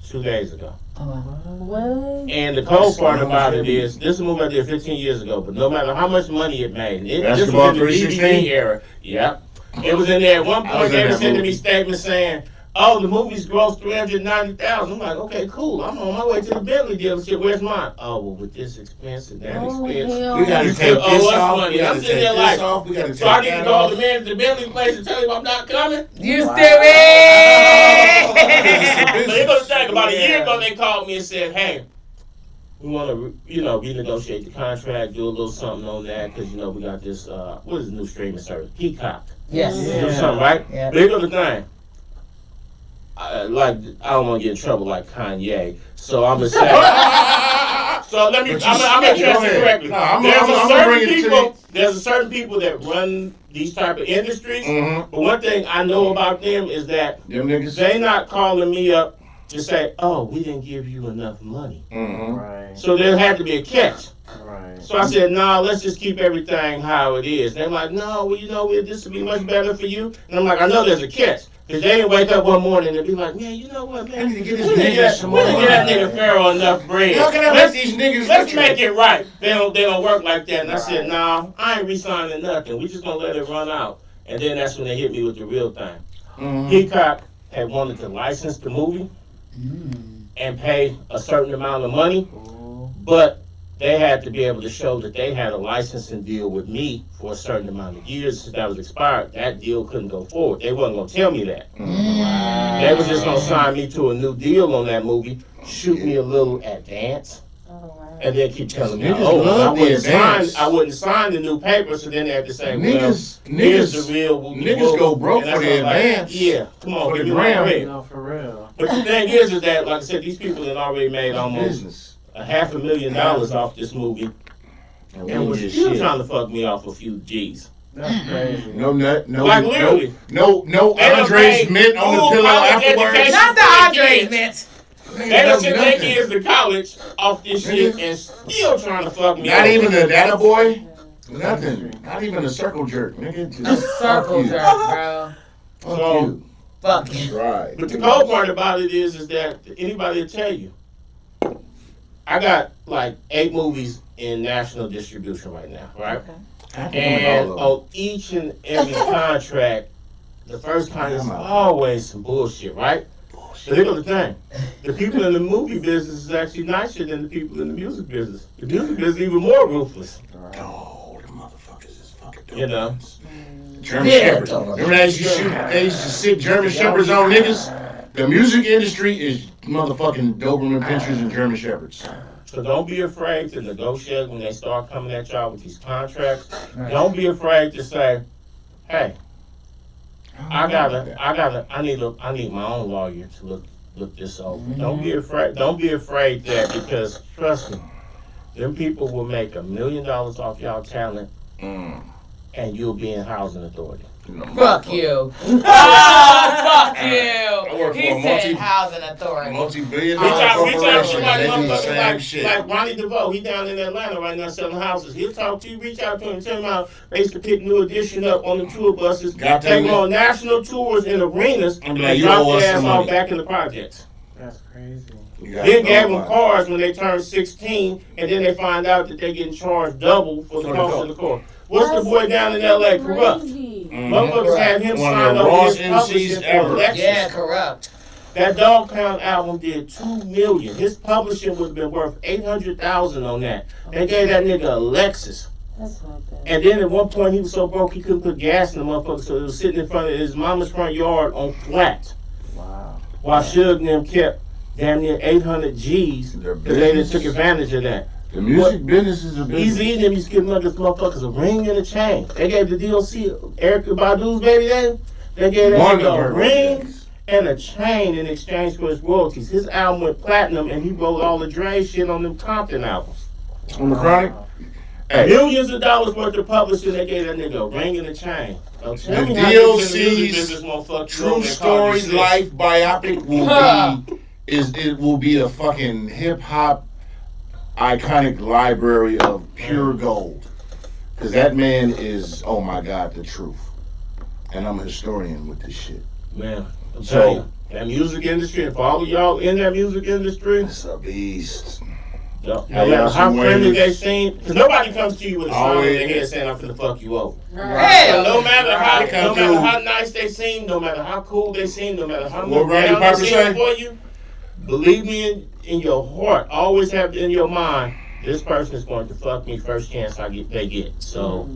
2 days ago. What? And the cold part about it is, this is a movie I did 15 years ago, but no matter how much money it made, this was Basketball in the 316? DVD era. Yep. It was in there. At one I point, was in they were that sending movie. me statements saying, oh, the movie's grossed $390,000. I'm like, okay, cool. I'm on my way to the Bentley dealership. Where's mine? Oh, well, with this expense and that Oh, expense. hell. We gotta You take still owe this us off. money. We I'm gotta sitting take there this like, off. We gotta take so I need to that call off. the man at the Bentley place and tell him I'm not coming? You Wow. still It's a But you know the thing, business. about a year Yeah. ago, they called me and said, hey, we want to, renegotiate the contract, do a little something on that, because, we got this, what is the new streaming service? Peacock. Yes. Yeah. Do something, right? Yeah. But here's the thing. I don't want to get in trouble like Kanye, so I'm going to say. So let me, But you I'm going to go address it ahead. correctly. No, I'm There's gonna bring it to there's a certain people that run these type of industries, Mm-hmm. but one thing I know about them is that Them niggas. they not calling me up to say, oh, we didn't give you enough money. Mm-hmm. Right. So there had to be a catch. Right. So I said, nah, let's just keep everything how it is. They're like, no, well, this would be much better for you. And I'm like, I know there's a catch. Because they didn't wake up one morning and be like, man, you know what, I man? need to get We this didn't nigga get some we more didn't get that money. nigga Pharaoh enough bread. How can I let these niggas Let's get make it right. They don't work like that. And I said, Right. nah, I ain't re-signing nothing. We just gonna let it run out. And then that's when they hit me with the real thing. Mm-hmm. Peacock had wanted to license the movie and pay a certain amount of money, Ooh. but they had to be able to show that they had a licensing deal with me for a certain amount of years. Since that was expired, that deal couldn't go forward. They wasn't gonna tell me that. They was just gonna sign me to a new deal on that movie, shoot me a little advance, Oh, wow. and then keep telling me, Niggas oh, love the advance. I wouldn't sign the new paper. So then they have to say, Niggas, here's the niggas, real. niggas go broke And that's for the what I'm like, advance. yeah, come on, For give the me my gram. bread. No, for real. But the thing is that, like I said, these people had already made almost business. $500,000 off this movie, and was still trying to fuck me off a few G's. That's crazy. No nut, no, Like, literally. no They done Andre's paid mint on the full pillow college afterwards. education. Not the Andres mint. They done sent their kids to college off this shit and still trying to fuck me Not off. even a data boy. Nothing. Not even a circle jerk, nigga. A Just circle fuck you. jerk, bro. Fuck So- you. Fuck you. Right. But the cold part about it is that anybody will tell you, I got like 8 movies in national distribution right now, right? I have to come And with all of on each and every contract, the first kind is always some bullshit, right? But here's the thing. The people in the movie business is actually nicer than the people in the music business. The music business is even more ruthless. Oh, the motherfuckers is fucking dope. You know? German Shepherds. Remember they used to sit German Shepherds on niggas? The music industry is motherfucking Doberman Pinschers and German Shepherds. So don't be afraid to negotiate when they start coming at y'all with these contracts. Don't be afraid to say, hey, I need my own lawyer to look this over. Don't be afraid that, because trust me, them people will make $1 million off y'all talent and you'll be in housing authority. Fuck you. Fuck you. I work for He a said housing authority. multi-billion-dollar corporation. They do the same shit. Like Ronnie DeVoe, he down in Atlanta right now selling houses. He'll talk to you, reach out to him, tell him how they used to pick New Edition up on the tour buses, take them on national tours in arenas, and like, drop you owe us their ass some off money. back in the projects. That's crazy. Then gave them cars when they turned 16, and then they find out that they getting charged double for the cost of the car. What's the boy down in L.A. Corrupt? Motherfuckers had him One signed of the up rawest with his publishing MCs ever. for Lexus. Yeah, corrupt. That Dog Pound album did $2 million. His publishing would have been worth $800,000 on that. They gave that nigga a Lexus. That's not bad. And then at one point he was so broke he couldn't put gas in the motherfucker, so it was sitting in front of his mama's front yard on flat. Wow. While Suge and them kept damn near 800 G's because they just took advantage of that. The music business is a business. Easy them used to give motherfuckers a ring and a chain. They gave the DLC Erykah Badu's baby name. They gave that nigga a ring and a chain in exchange for his royalties. His album went platinum and he wrote all the Dre shit on them Compton albums. On the Chronic? Hey. Millions of dollars worth of publishing, they gave that nigga a ring and a chain. Now, tell me The how niggas in the music business DLC's won't fuck you True over and call you Story shit. Life biopic will be a fucking hip hop iconic library of pure gold. Cause that man is, oh my God, the truth. And I'm a historian with this shit. Man, I'm So- telling you, that music industry, and for all of y'all in that music industry, It's a beast. no Hey, matter y'all how some friendly ways. they seem, because nobody comes to you with a sign on Always. their head saying I'm finna fuck you over. Hell. So no matter how, They come no matter through. how nice they seem, no matter how cool they seem, no matter how What much Randy down Piper they say? seem for you, believe me in your heart, always have in your mind, this person is going to fuck me first chance they get. So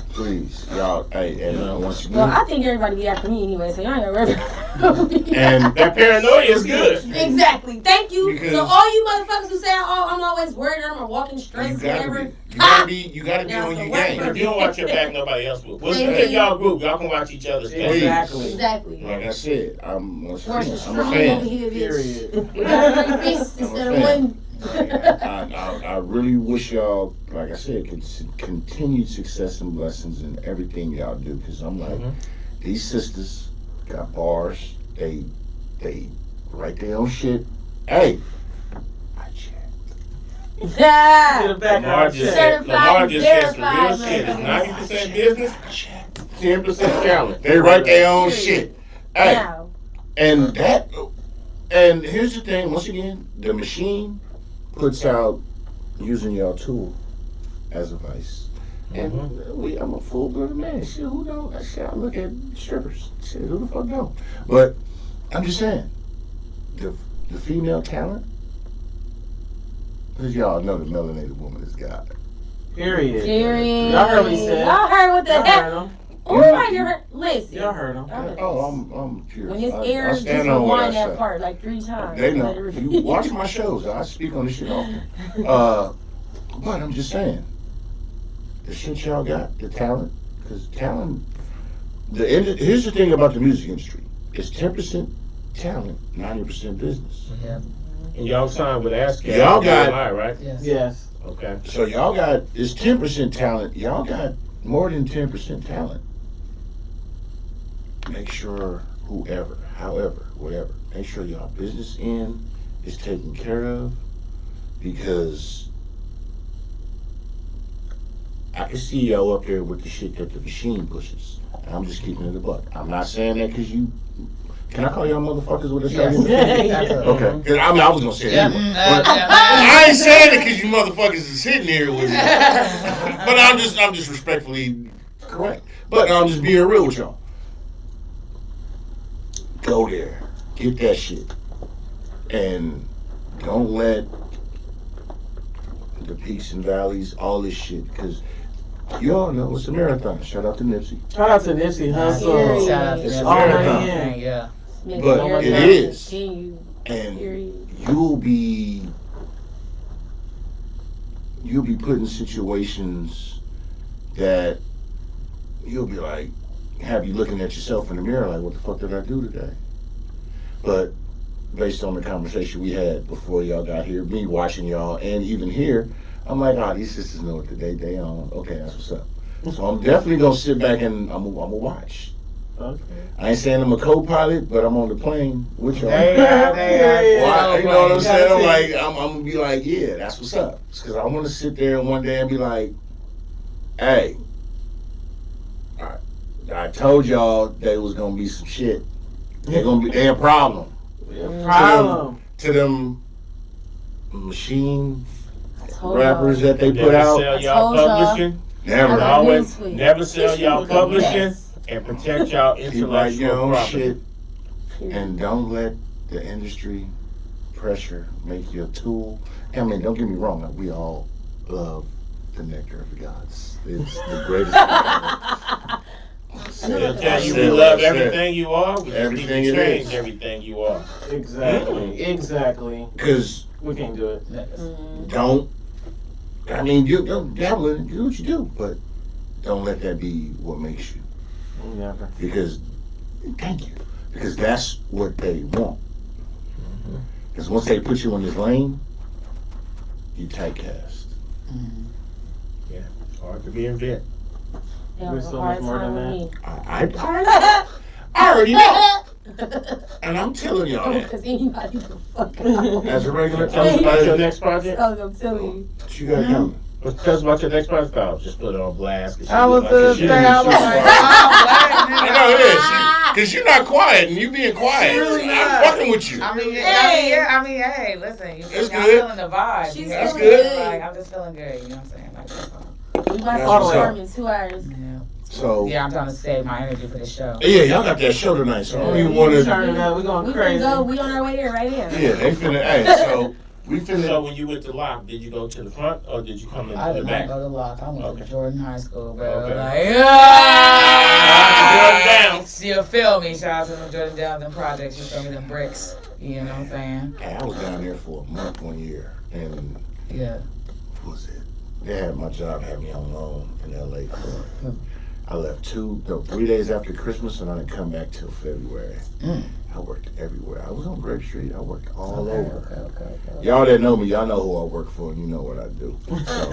Please, y'all, hey, and once Well, again, I think everybody be after me anyway, so y'all ain't gonna remember. and that paranoia is good. Exactly. Thank you. Because- So all you motherfuckers who say, "Oh, I'm always worried, I'm walking you stressed, gotta whatever." be, you gotta be Now, on so your what game. If you don't watch your back, nobody else will. What's Thank in you. y'all group? Y'all can watch each other's back. Exactly. Exactly. Like I said, I'm a Horse is fan. strong over here, bitch. Period. We gotta bring fists I'm a instead of fan. one. I really wish y'all, like I said, continued success and blessings in everything y'all do. Cause I'm like, these sisters got bars. They write their own shit. Hey, I check. Yeah. Lamar just said some real shit. It's 90% business, 10% talent. They write their own shit. Hey, Now. and here's the thing. Once again, the machine puts out using your tool as a vice. And I'm a full-blooded man. Shit, who don't? Shit, I look at strippers. Shit, who the fuck don't? But I'm just saying, the female talent, because y'all know the melanated woman is God. Period. Period. Y'all heard what he said. Y'all heard what the Y'all heck? heard him. Oh, I heard. Listen. Y'all heard him. Oh, I'm pure. When his I ears just stand on what I rewind that say. part like 3 times. They know. You watch my shows. I speak on this shit often. But I'm just saying, the shit y'all got, the talent, because talent. Here's the thing about the music industry: it's 10% talent, 90% business. Yeah. And y'all signed with ASCAP. Y'all got- right? Yes. Yes. Okay. So y'all got it's 10% talent. Y'all got more than 10% talent. Make sure however, whatever, make sure y'all business end is taken care of, because I can see y'all up there with the shit that the machine pushes. And I'm just keeping it a buck. I'm not saying that because you. Can I call y'all motherfuckers with a Yes. second? Okay. 'Cause I was gonna say it Yeah. anyway. But I ain't saying it because you motherfuckers is sitting here with me. But I'm just respectfully correct. But I'm just being real with y'all. go there, get that shit, and don't let the peaks and valleys, all this shit, because you all know it's a marathon. Shout out to Nipsey. Shout out to Nipsey Hussle. Shout out to It's a them. marathon. Yeah. But it is. Continue. And Period. you'll be put in situations that you'll be like, have you looking at yourself in the mirror like, what the fuck did I do today? But based on the conversation we had before y'all got here, me watching y'all and even here, I'm like, these sisters know what they on. Okay, that's what's up. So I'm definitely gonna sit back and I'm gonna watch. Okay. I ain't saying I'm a co-pilot, but I'm on the plane with y'all. They are. You know what I'm saying? I'm like, I'm gonna be like, yeah, that's what's up. Because I want to sit there one day and be like, hey, I told y'all there was gonna be some shit. They're a problem. Problem. To them machine Told rappers y'all. that they put Never out. sell I y'all told y'all. publishing. Never. I Always Sweet. never sell y'all publishing Yes. and protect y'all Keep writing your intellectual own property. shit. And don't let the industry pressure make you a tool. I mean, don't get me wrong. We all love the nectar of the gods. It's the greatest. They'll tell you we love everything you are. We just Everything need to it change is. everything you are. Exactly. Because We can't do it. don't. I mean, you don't dabble in it, do what you do, but don't let that be what makes you. Never. Because, thank you. Because that's what they want. Because once they put you in this lane, you typecast. Hard to be in vet. They We're have a so hard much more time than with me. I already know. And I'm telling y'all that. Because anybody can fuck up. As a regular Tell us about your what next project. I'm telling you. you got coming. Tell us about your next project. I'll just put it on blast. 'Cause she I was look like the she thing. in I was the like, shit. I know it is. Because you're not quiet and you being quiet. Really I'm not. fucking with you. I mean, Hey. hey, listen. You It's feel me? good. I'm feeling the vibe. She's That's feeling good. good. Like, I'm just feeling good. You know what I'm saying? Like, that's fine. We about That's to what's perform up. in 2 hours. Yeah. So, Yeah, I'm trying to save my energy for the show. yeah, y'all got that show tonight, so I don't even We want to. turn it up. We going We crazy. can go. We on our way there right now. Yeah, they finna. Hey, so we So finna. when you went to Lock, did you go to the front or did you come in I the did not back? go to Lock. I went to Jordan High School, bro. Okay. Like, Jordan Downs. You feel me? Shout out to them Jordan Downs and projects. You feel me? Them bricks. You know what I'm saying? Hey, I was down there for a month one year, and Yeah. what was it? They had my job had me on loan in LA for. I left 3 days after Christmas, and I didn't come back till February. I worked everywhere. I was on Grape Street. I worked all over. Okay. Y'all that know me, y'all know who I work for, and you know what I do. So,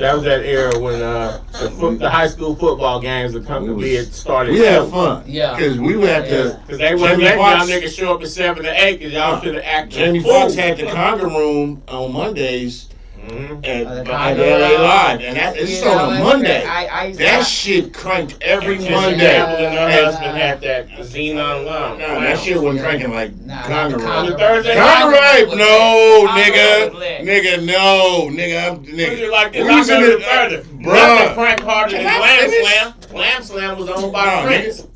That was that era when the high school football games would come to be it started. we had fun. Yeah. Because we would have to. Because they wasn't Jamie letting y'all Foxx- niggas show up at 7 to 8 because y'all should have acted. Jamie Foxx had the Conga Room on Mondays Mm-hmm. at the at Conga LA Room. Live, and it's You know, on a Monday. I used That to, shit cranked every And Monday. her husband had that Xenon lounge. Nah, that shit wasn't cranking like Conga Room. On the Thursday Conga night. Room, no, Conga nigga, was lit. nigga, no, nigga, Was nigga. it like this? We was in the the- Thursday. bruh. Nothing cranked harder than Can I Glam finish? Slam. Glam Slam was owned by Nah, Prince.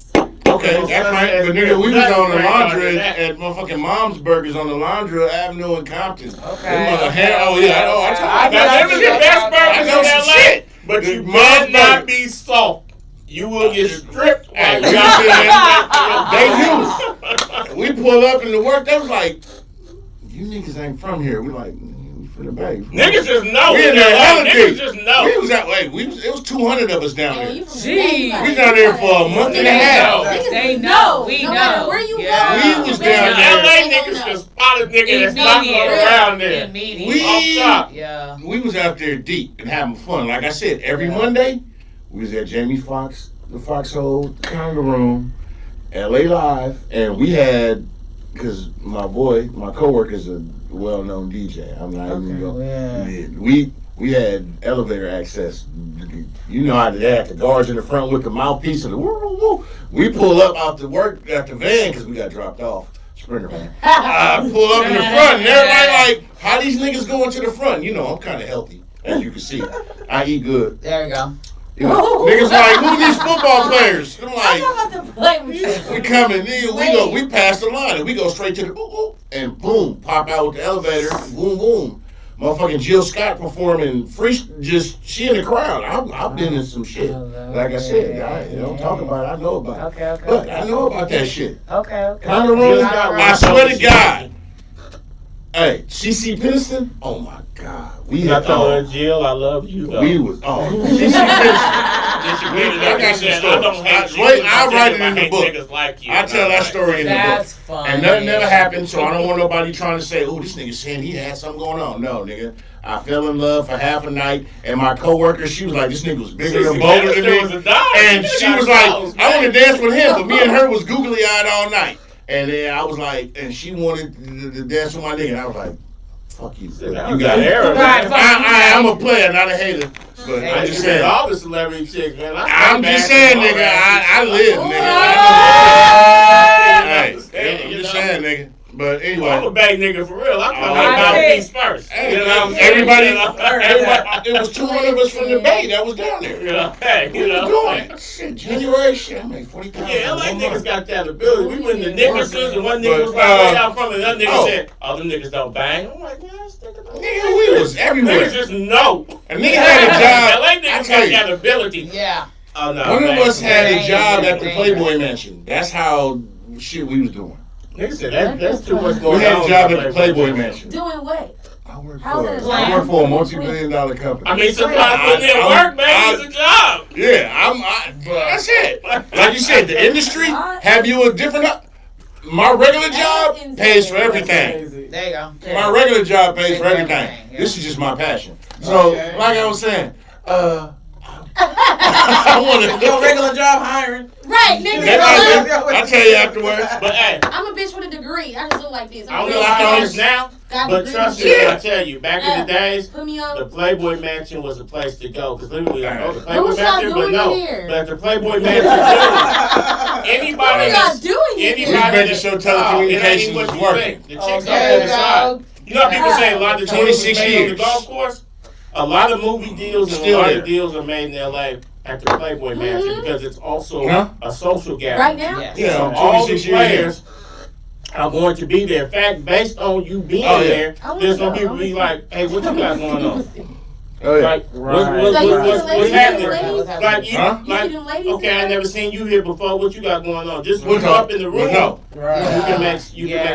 Okay, that's right. But nigga, we was on the Nothing laundry cranked harder at motherfucking Mom's Burgers on the Laundry Avenue in Compton. Okay. Oh yeah, I told Now, them is the best I burgers know in some LA. shit. But The you Mom's must not Burger. be soft. You will get stripped. Hey, while we you out out there. We pull up in the work. They was like, "You niggas ain't from here." We like, "We from the Bay." Niggas just know. We in in there LA. hella Niggas deep. just know. We was at it was 200 of us down Yeah, there. you from Jeez. the Bay, you We like- down there for a month and a half. Niggas They know. know. We No matter know. where you Yeah. go. We was Bay, down there. LA they niggas don't can know. spot a nigga that's not Immediate. around there. Immediate. We- Off top. Yeah. We was out there deep and having fun. Like I said, every Monday, we was at Jamie Foxx, the Foxhole, the Conga Room, LA Live, and we had, because my coworker's a well-known DJ. I'm not even going. We had elevator access. You know how they had the guards in the front with the mouthpiece and the woo woo woo. We pull up out the work at the van because we got dropped off. Sprinter van. I pull up in the front and everybody like, how these niggas going to the front? You know, I'm kind of healthy, as you can see. I eat good. There you go. You know, niggas like, who these football players? I'm I'm like, not about to play with you. we coming, nigga, we pass the line and we go straight to the and boom, pop out with the elevator, boom, boom. Motherfucking Jill Scott performing she in the crowd. I've been in some shit. Like I said, you don't talk about it, I know about it. Okay. Look, I know about that shit. Okay. Kind of room, I swear to God. Hey, CC Peniston? Oh my God. I told her, Jill, I love you though. We was, CC Peniston. I got some stories. I'll write it in the book. I tell that story in the book. That's funny. And nothing never happened, so I don't want nobody trying to say, oh, this nigga saying he had something going on. No, nigga. I fell in love for half a night, and my coworker, she was like, this nigga was bigger and bolder than me. And she was like, I want to dance with him, but me and her was googly-eyed all night. And then I was like, and she wanted to dance with my nigga, and I was like, fuck you. You got it. I'm a player, not a hater. But I'm just saying. All the celebrity chicks, man. I'm just saying, nigga. I live, nigga. Hey, I'm just saying, nigga. But anyway. I'm a big nigga for real. I'm coming out these first. Hey, everybody, it was 200 of us from the Bay that was down there. Hey, What was doing? Shit, January, shit, I made 40,000. Yeah, LA niggas got that ability. We went to Nickerson's and one nigga was like way out from it. Another nigga said, oh, them niggas don't bang. I'm like, man, nigga, we was everywhere. Niggas just know. A nigga had a job. LA niggas got that ability. Yeah. Oh, no, one of us had a job at the Dang. Playboy Mansion. That's how shit we was doing. Nigga said that's too much going on. We had a job at the Playboy Mansion. Doing what? I How's that a work job? for a multi-billion-dollar company. I mean, sometimes putting in work, man, it's a job. Yeah, that's it. Like you said, the industry have you a different. My regular job pays for everything. There you go. My regular job pays for everything. This is just my passion. So, like I was saying, I want to. Your regular job hiring. Right, nigga. I'll tell you afterwards. But hey, I'm a bitch with a degree. I just look like this. I don't know how it is now, but trust me, Yeah. I tell you, back in the days, Put me on. the Playboy Mansion was a place to go. Because literally, like, oh, the What Playboy was y'all Mansion, but doing no. in here? But the Playboy Mansion, literally, anybody What are y'all that's doing in We here? was making sure telecommunications was was working. The chicks up to the side. You know how people say a lot of deals 26 are made on the years. golf course? A lot of movie deals and Still a lot there. of deals are made in LA at the Playboy Mansion because it's also a social gathering. Right now? Yes. Yeah, So I'm all the 26 years players are going to be there. In fact, based on you being Oh, yeah. there, I there's wanna gonna people go. be like, "Hey, what you got going on? Oh, yeah. Like, Right. what's So you see the what's ladies? happening? Ladies? Like, you, Huh? You see them ladies? okay, I never seen you here before. What you got going on? Just We'll look know. up in the room. We'll know. Right. You can make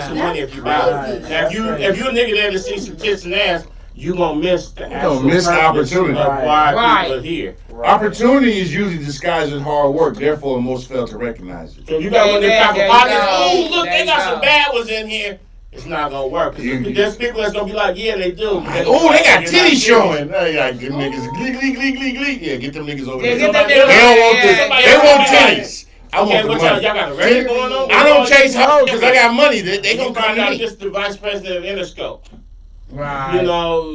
some Yeah. money if you That's buy it. crazy. Now, if you're a nigga there to see some tits and ass, you gonna miss the actual miss the purpose opportunity. of why Right. people are here. Opportunity is usually disguised as hard work. Therefore, most fail to recognize it. So if you got one of them There type you of pockets, go. oh look, There they you got go. some bad ones in here. It's not gonna work. 'Cause there's people that's gonna be like, yeah, they do. Oh, they got You're not titties serious. showing. Hey, like, them niggas, gleek. Yeah, get them niggas over Yeah, there. get them They niggas don't want over this. there. They want titties. I Okay, want the what y'all money. got a record going on? I don't chase hoes because I got money. They You gonna gonna find come out to me. this the vice president of Interscope. Right. You know,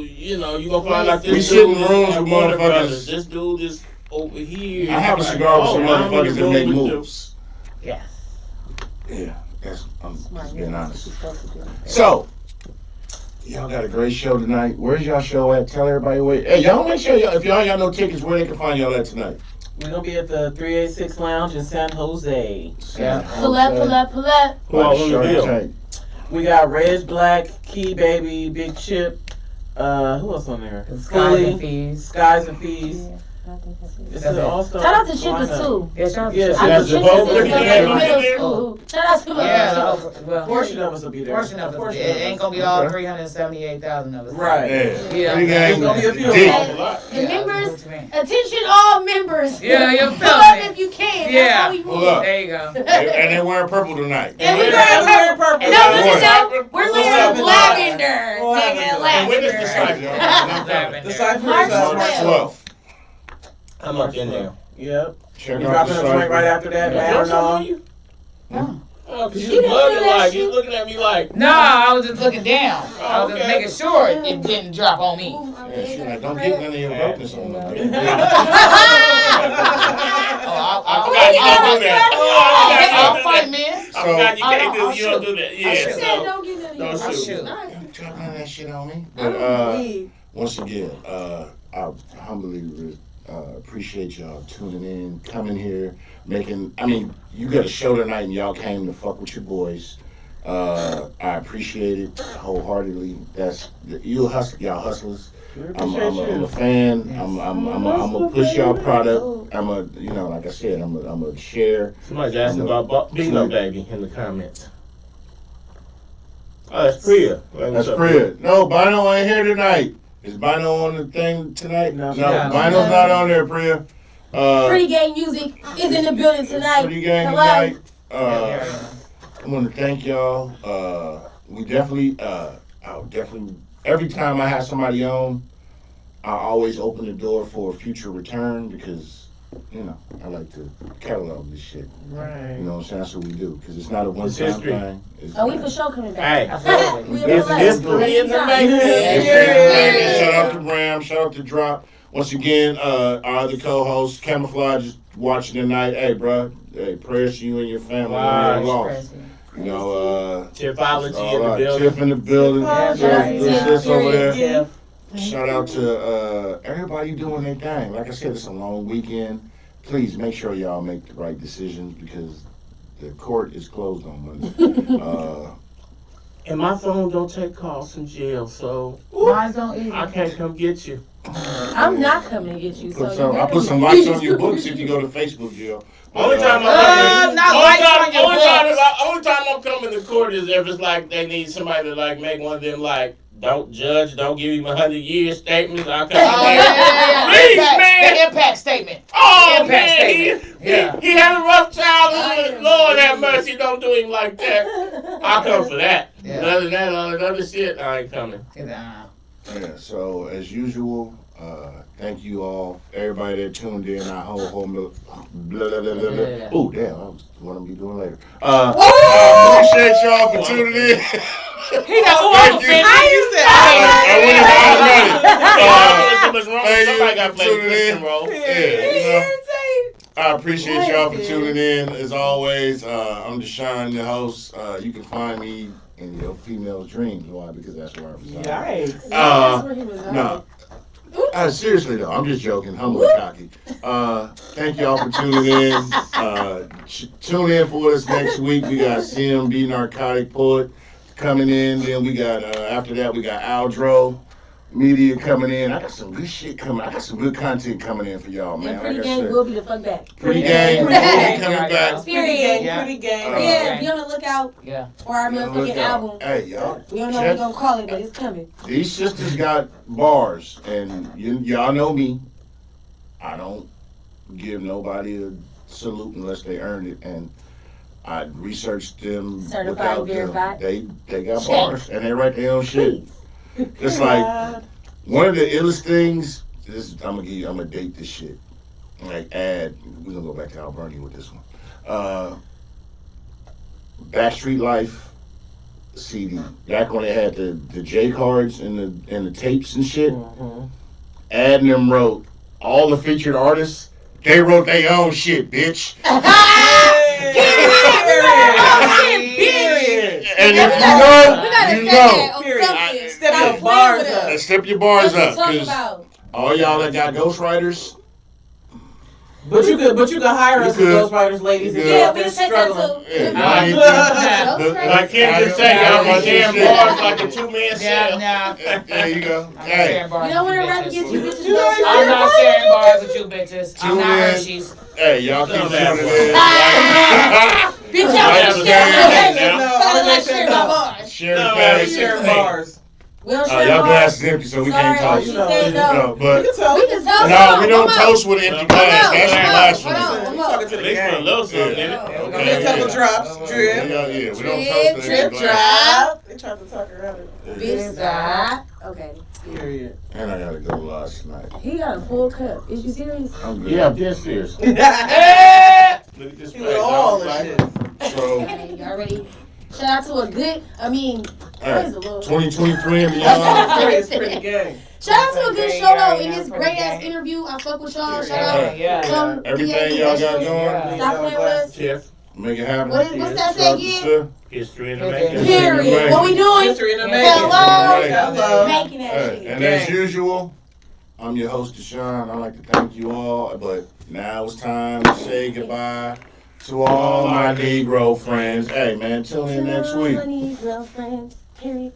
you gonna find out this We sit in dude rooms at with Warner motherfuckers. Brothers. This dude is over here. I have a Like, cigar with some I'm in the motherfuckers that room make with the- moves. Yes. Yeah, I'm just being honest. So, y'all got a great show tonight. Where's y'all show at? Tell everybody where. Hey, y'all make sure if y'all got no tickets, where they can find y'all at tonight. We're gonna be at the 386 Lounge in San Jose. Yeah. Pull up. Who all on the bill? We got Reg Black, Key Baby, Big Chip. Who else on there? Skies and Fees. Skies and Fees. It's That's an it. all-star Shout out to lineup. Chipper too. Yeah, shout out to Yeah, Chip. I that's know the Chipper vote. is Yeah, in yeah. middle school. Shout out to Yeah, well, Portion of us will be there. portion of it. Portion It ain't gonna be all Okay. 378,000 of us. Right. Yeah. Yeah. Big It's gonna be a few of deep. them. The Yeah, members, that's what you mean. attention all members. Yeah, you Pull feel up me. if you can. Yeah. That's how we Pull move. up. There you go. And they're wearing purple tonight. And we Yeah. wearing purple. purple. No, What? no. We're What's wearing happening? lavender. What Nigga, happened? And when is the lavender. cypher? The Cypher March is March 12th. I'm up in there. Yep. Check We out dropping the a joint site. right after that. Yeah. Matter on. You? No. Oh, cause She you didn't do bugging that like shit. you looking at me like. No, I was just looking down. I was just Okay. making sure it didn't drop on me. Yeah, she like, don't get none of your brokenness on me. I'll fight, man. I forgot you can't I'll do. You don't shoot. do that. I'll Yeah. shoot. So Don't get none of Don't your shoot. shit. Don't drop none of that shit on me. But once again, I humbly Appreciate y'all tuning in, coming here, you got a show tonight and y'all came to fuck with your boys. I appreciate it wholeheartedly. Y'all hustlers. I'm a fan. I'm gonna push y'all product. Like I said, I'm a share. Somebody's asking about Bingo Baby in the comments. Oh, that's Priya. That's Priya. No, Bino ain't here tonight. Is Bino on the thing tonight? No, Bino's not on there, Priya. Pretty Gang Music is in the building tonight. Pretty Gang tonight. I want to thank y'all. We definitely, every time I have somebody on, I always open the door for a future return because, I like to catalog this shit. Right. You know what I'm saying? That's what we do because it's not a one-time thing. We for sure coming back. Hey, It's history in the making. Shout out to Bram. Shout out to Drop. Once again, our other co-host, Camouflage, is watching tonight. Hey, bro. Hey, prayers to you and your family. Wow. Lost. Tiffology in the building. Tiff in the building. Sis over there. Yeah. Shout out to everybody doing their thing. Like I said, it's a long weekend. Please make sure y'all make the right decisions because the court is closed on Monday. And my phone don't take calls from jail, so Mine don't either. I can't come get you. I'm not coming to get you. I put some likes on your books if you go to Facebook, Jill. Only time I'm coming to court is if it's like they need somebody to like make one of them like don't judge, don't give him 100-year statements. I'll come. Please, man. The impact statement. Oh Impact man, statement. he had a rough childhood. Lord have mercy, don't do him like that. I'll come for that. Yeah. Other than that, all that other shit, I ain't coming. Yeah, so as usual, thank you all, everybody that tuned in. Our whole blah, blah, blah, blah, blah. Oh, damn, I was what I'm be doing later. Appreciate y'all for tuning in. He got Thank you. Somebody got to play Christian role. I appreciate y'all for tuning in. As always, I'm Deshaun, the host. You can find me in your female's dreams. Why? Because that's where I reside. Yikes. Seriously though, I'm just joking. Humble and cocky. Thank y'all for tuning in. Tune in for us next week. We got CMB Narcotic Poet coming in. Then we got after that we got Aldro Media coming in. I got some good shit coming. I got some good content coming in for y'all, man. And Pretty Gang will be the fuck back. Pretty Gang will be coming back. Pretty Gang. Be on the lookout for our motherfucking album. Hey, y'all. We don't know what we're gonna call it, but it's coming. These sisters got bars, and y'all know me. I don't give nobody a salute unless they earned it, and I researched them. Certified, verified. They got bars, and they write their own shit. It's like one of the illest things is I'm gonna date this shit. Like we're gonna go back to Alberni with this one. Backstreet Life CD. Back when they had the J cards and the tapes and shit. Ad and them wrote all the featured artists. They wrote their own shit, bitch. And if you know, step your bars up, cause all y'all that got ghostwriters. But you could hire us as ghostwriters, ladies. Yeah, we can take that too. Like Kim just said, y'all my damn bars like a 2-man set. There you go. Hey, you don't want to rap against you bitches. I'm not sharing bars with you bitches. I'm not Hershey's. Hey, y'all keep tuning in. Bitch, y'all share my bars. Share bars. Y'all glass is empty, so we can't toast. But we don't toast with an empty glass. That's blasphemy. There's a couple drops. Drip. Yeah, we don't toast with an empty glass. They tried to talk her out of it. Bitch, okay. Period. And I gotta go last tonight. He got a full cup. Is you serious? I'm good. Yeah, I'm dead serious. Look at this all the shit. So, y'all ready? Shout out to a good, praise the Lord. 2023 and beyond. It's Pretty Gang. Shout out to a good show though in this great ass interview. I fuck with y'all. Shout out. Everything y'all got going. Stop playing with us. Tiff. Make it happen. What's that say again? History in the making. Period. What we doing? History in the making. Hello. Hello. Making that shit. And as usual, I'm your host, Deshaun. I'd like to thank you all, but now it's time to say goodbye to all my Negro friends. Hey, man, tune in next week. Negro friends, period.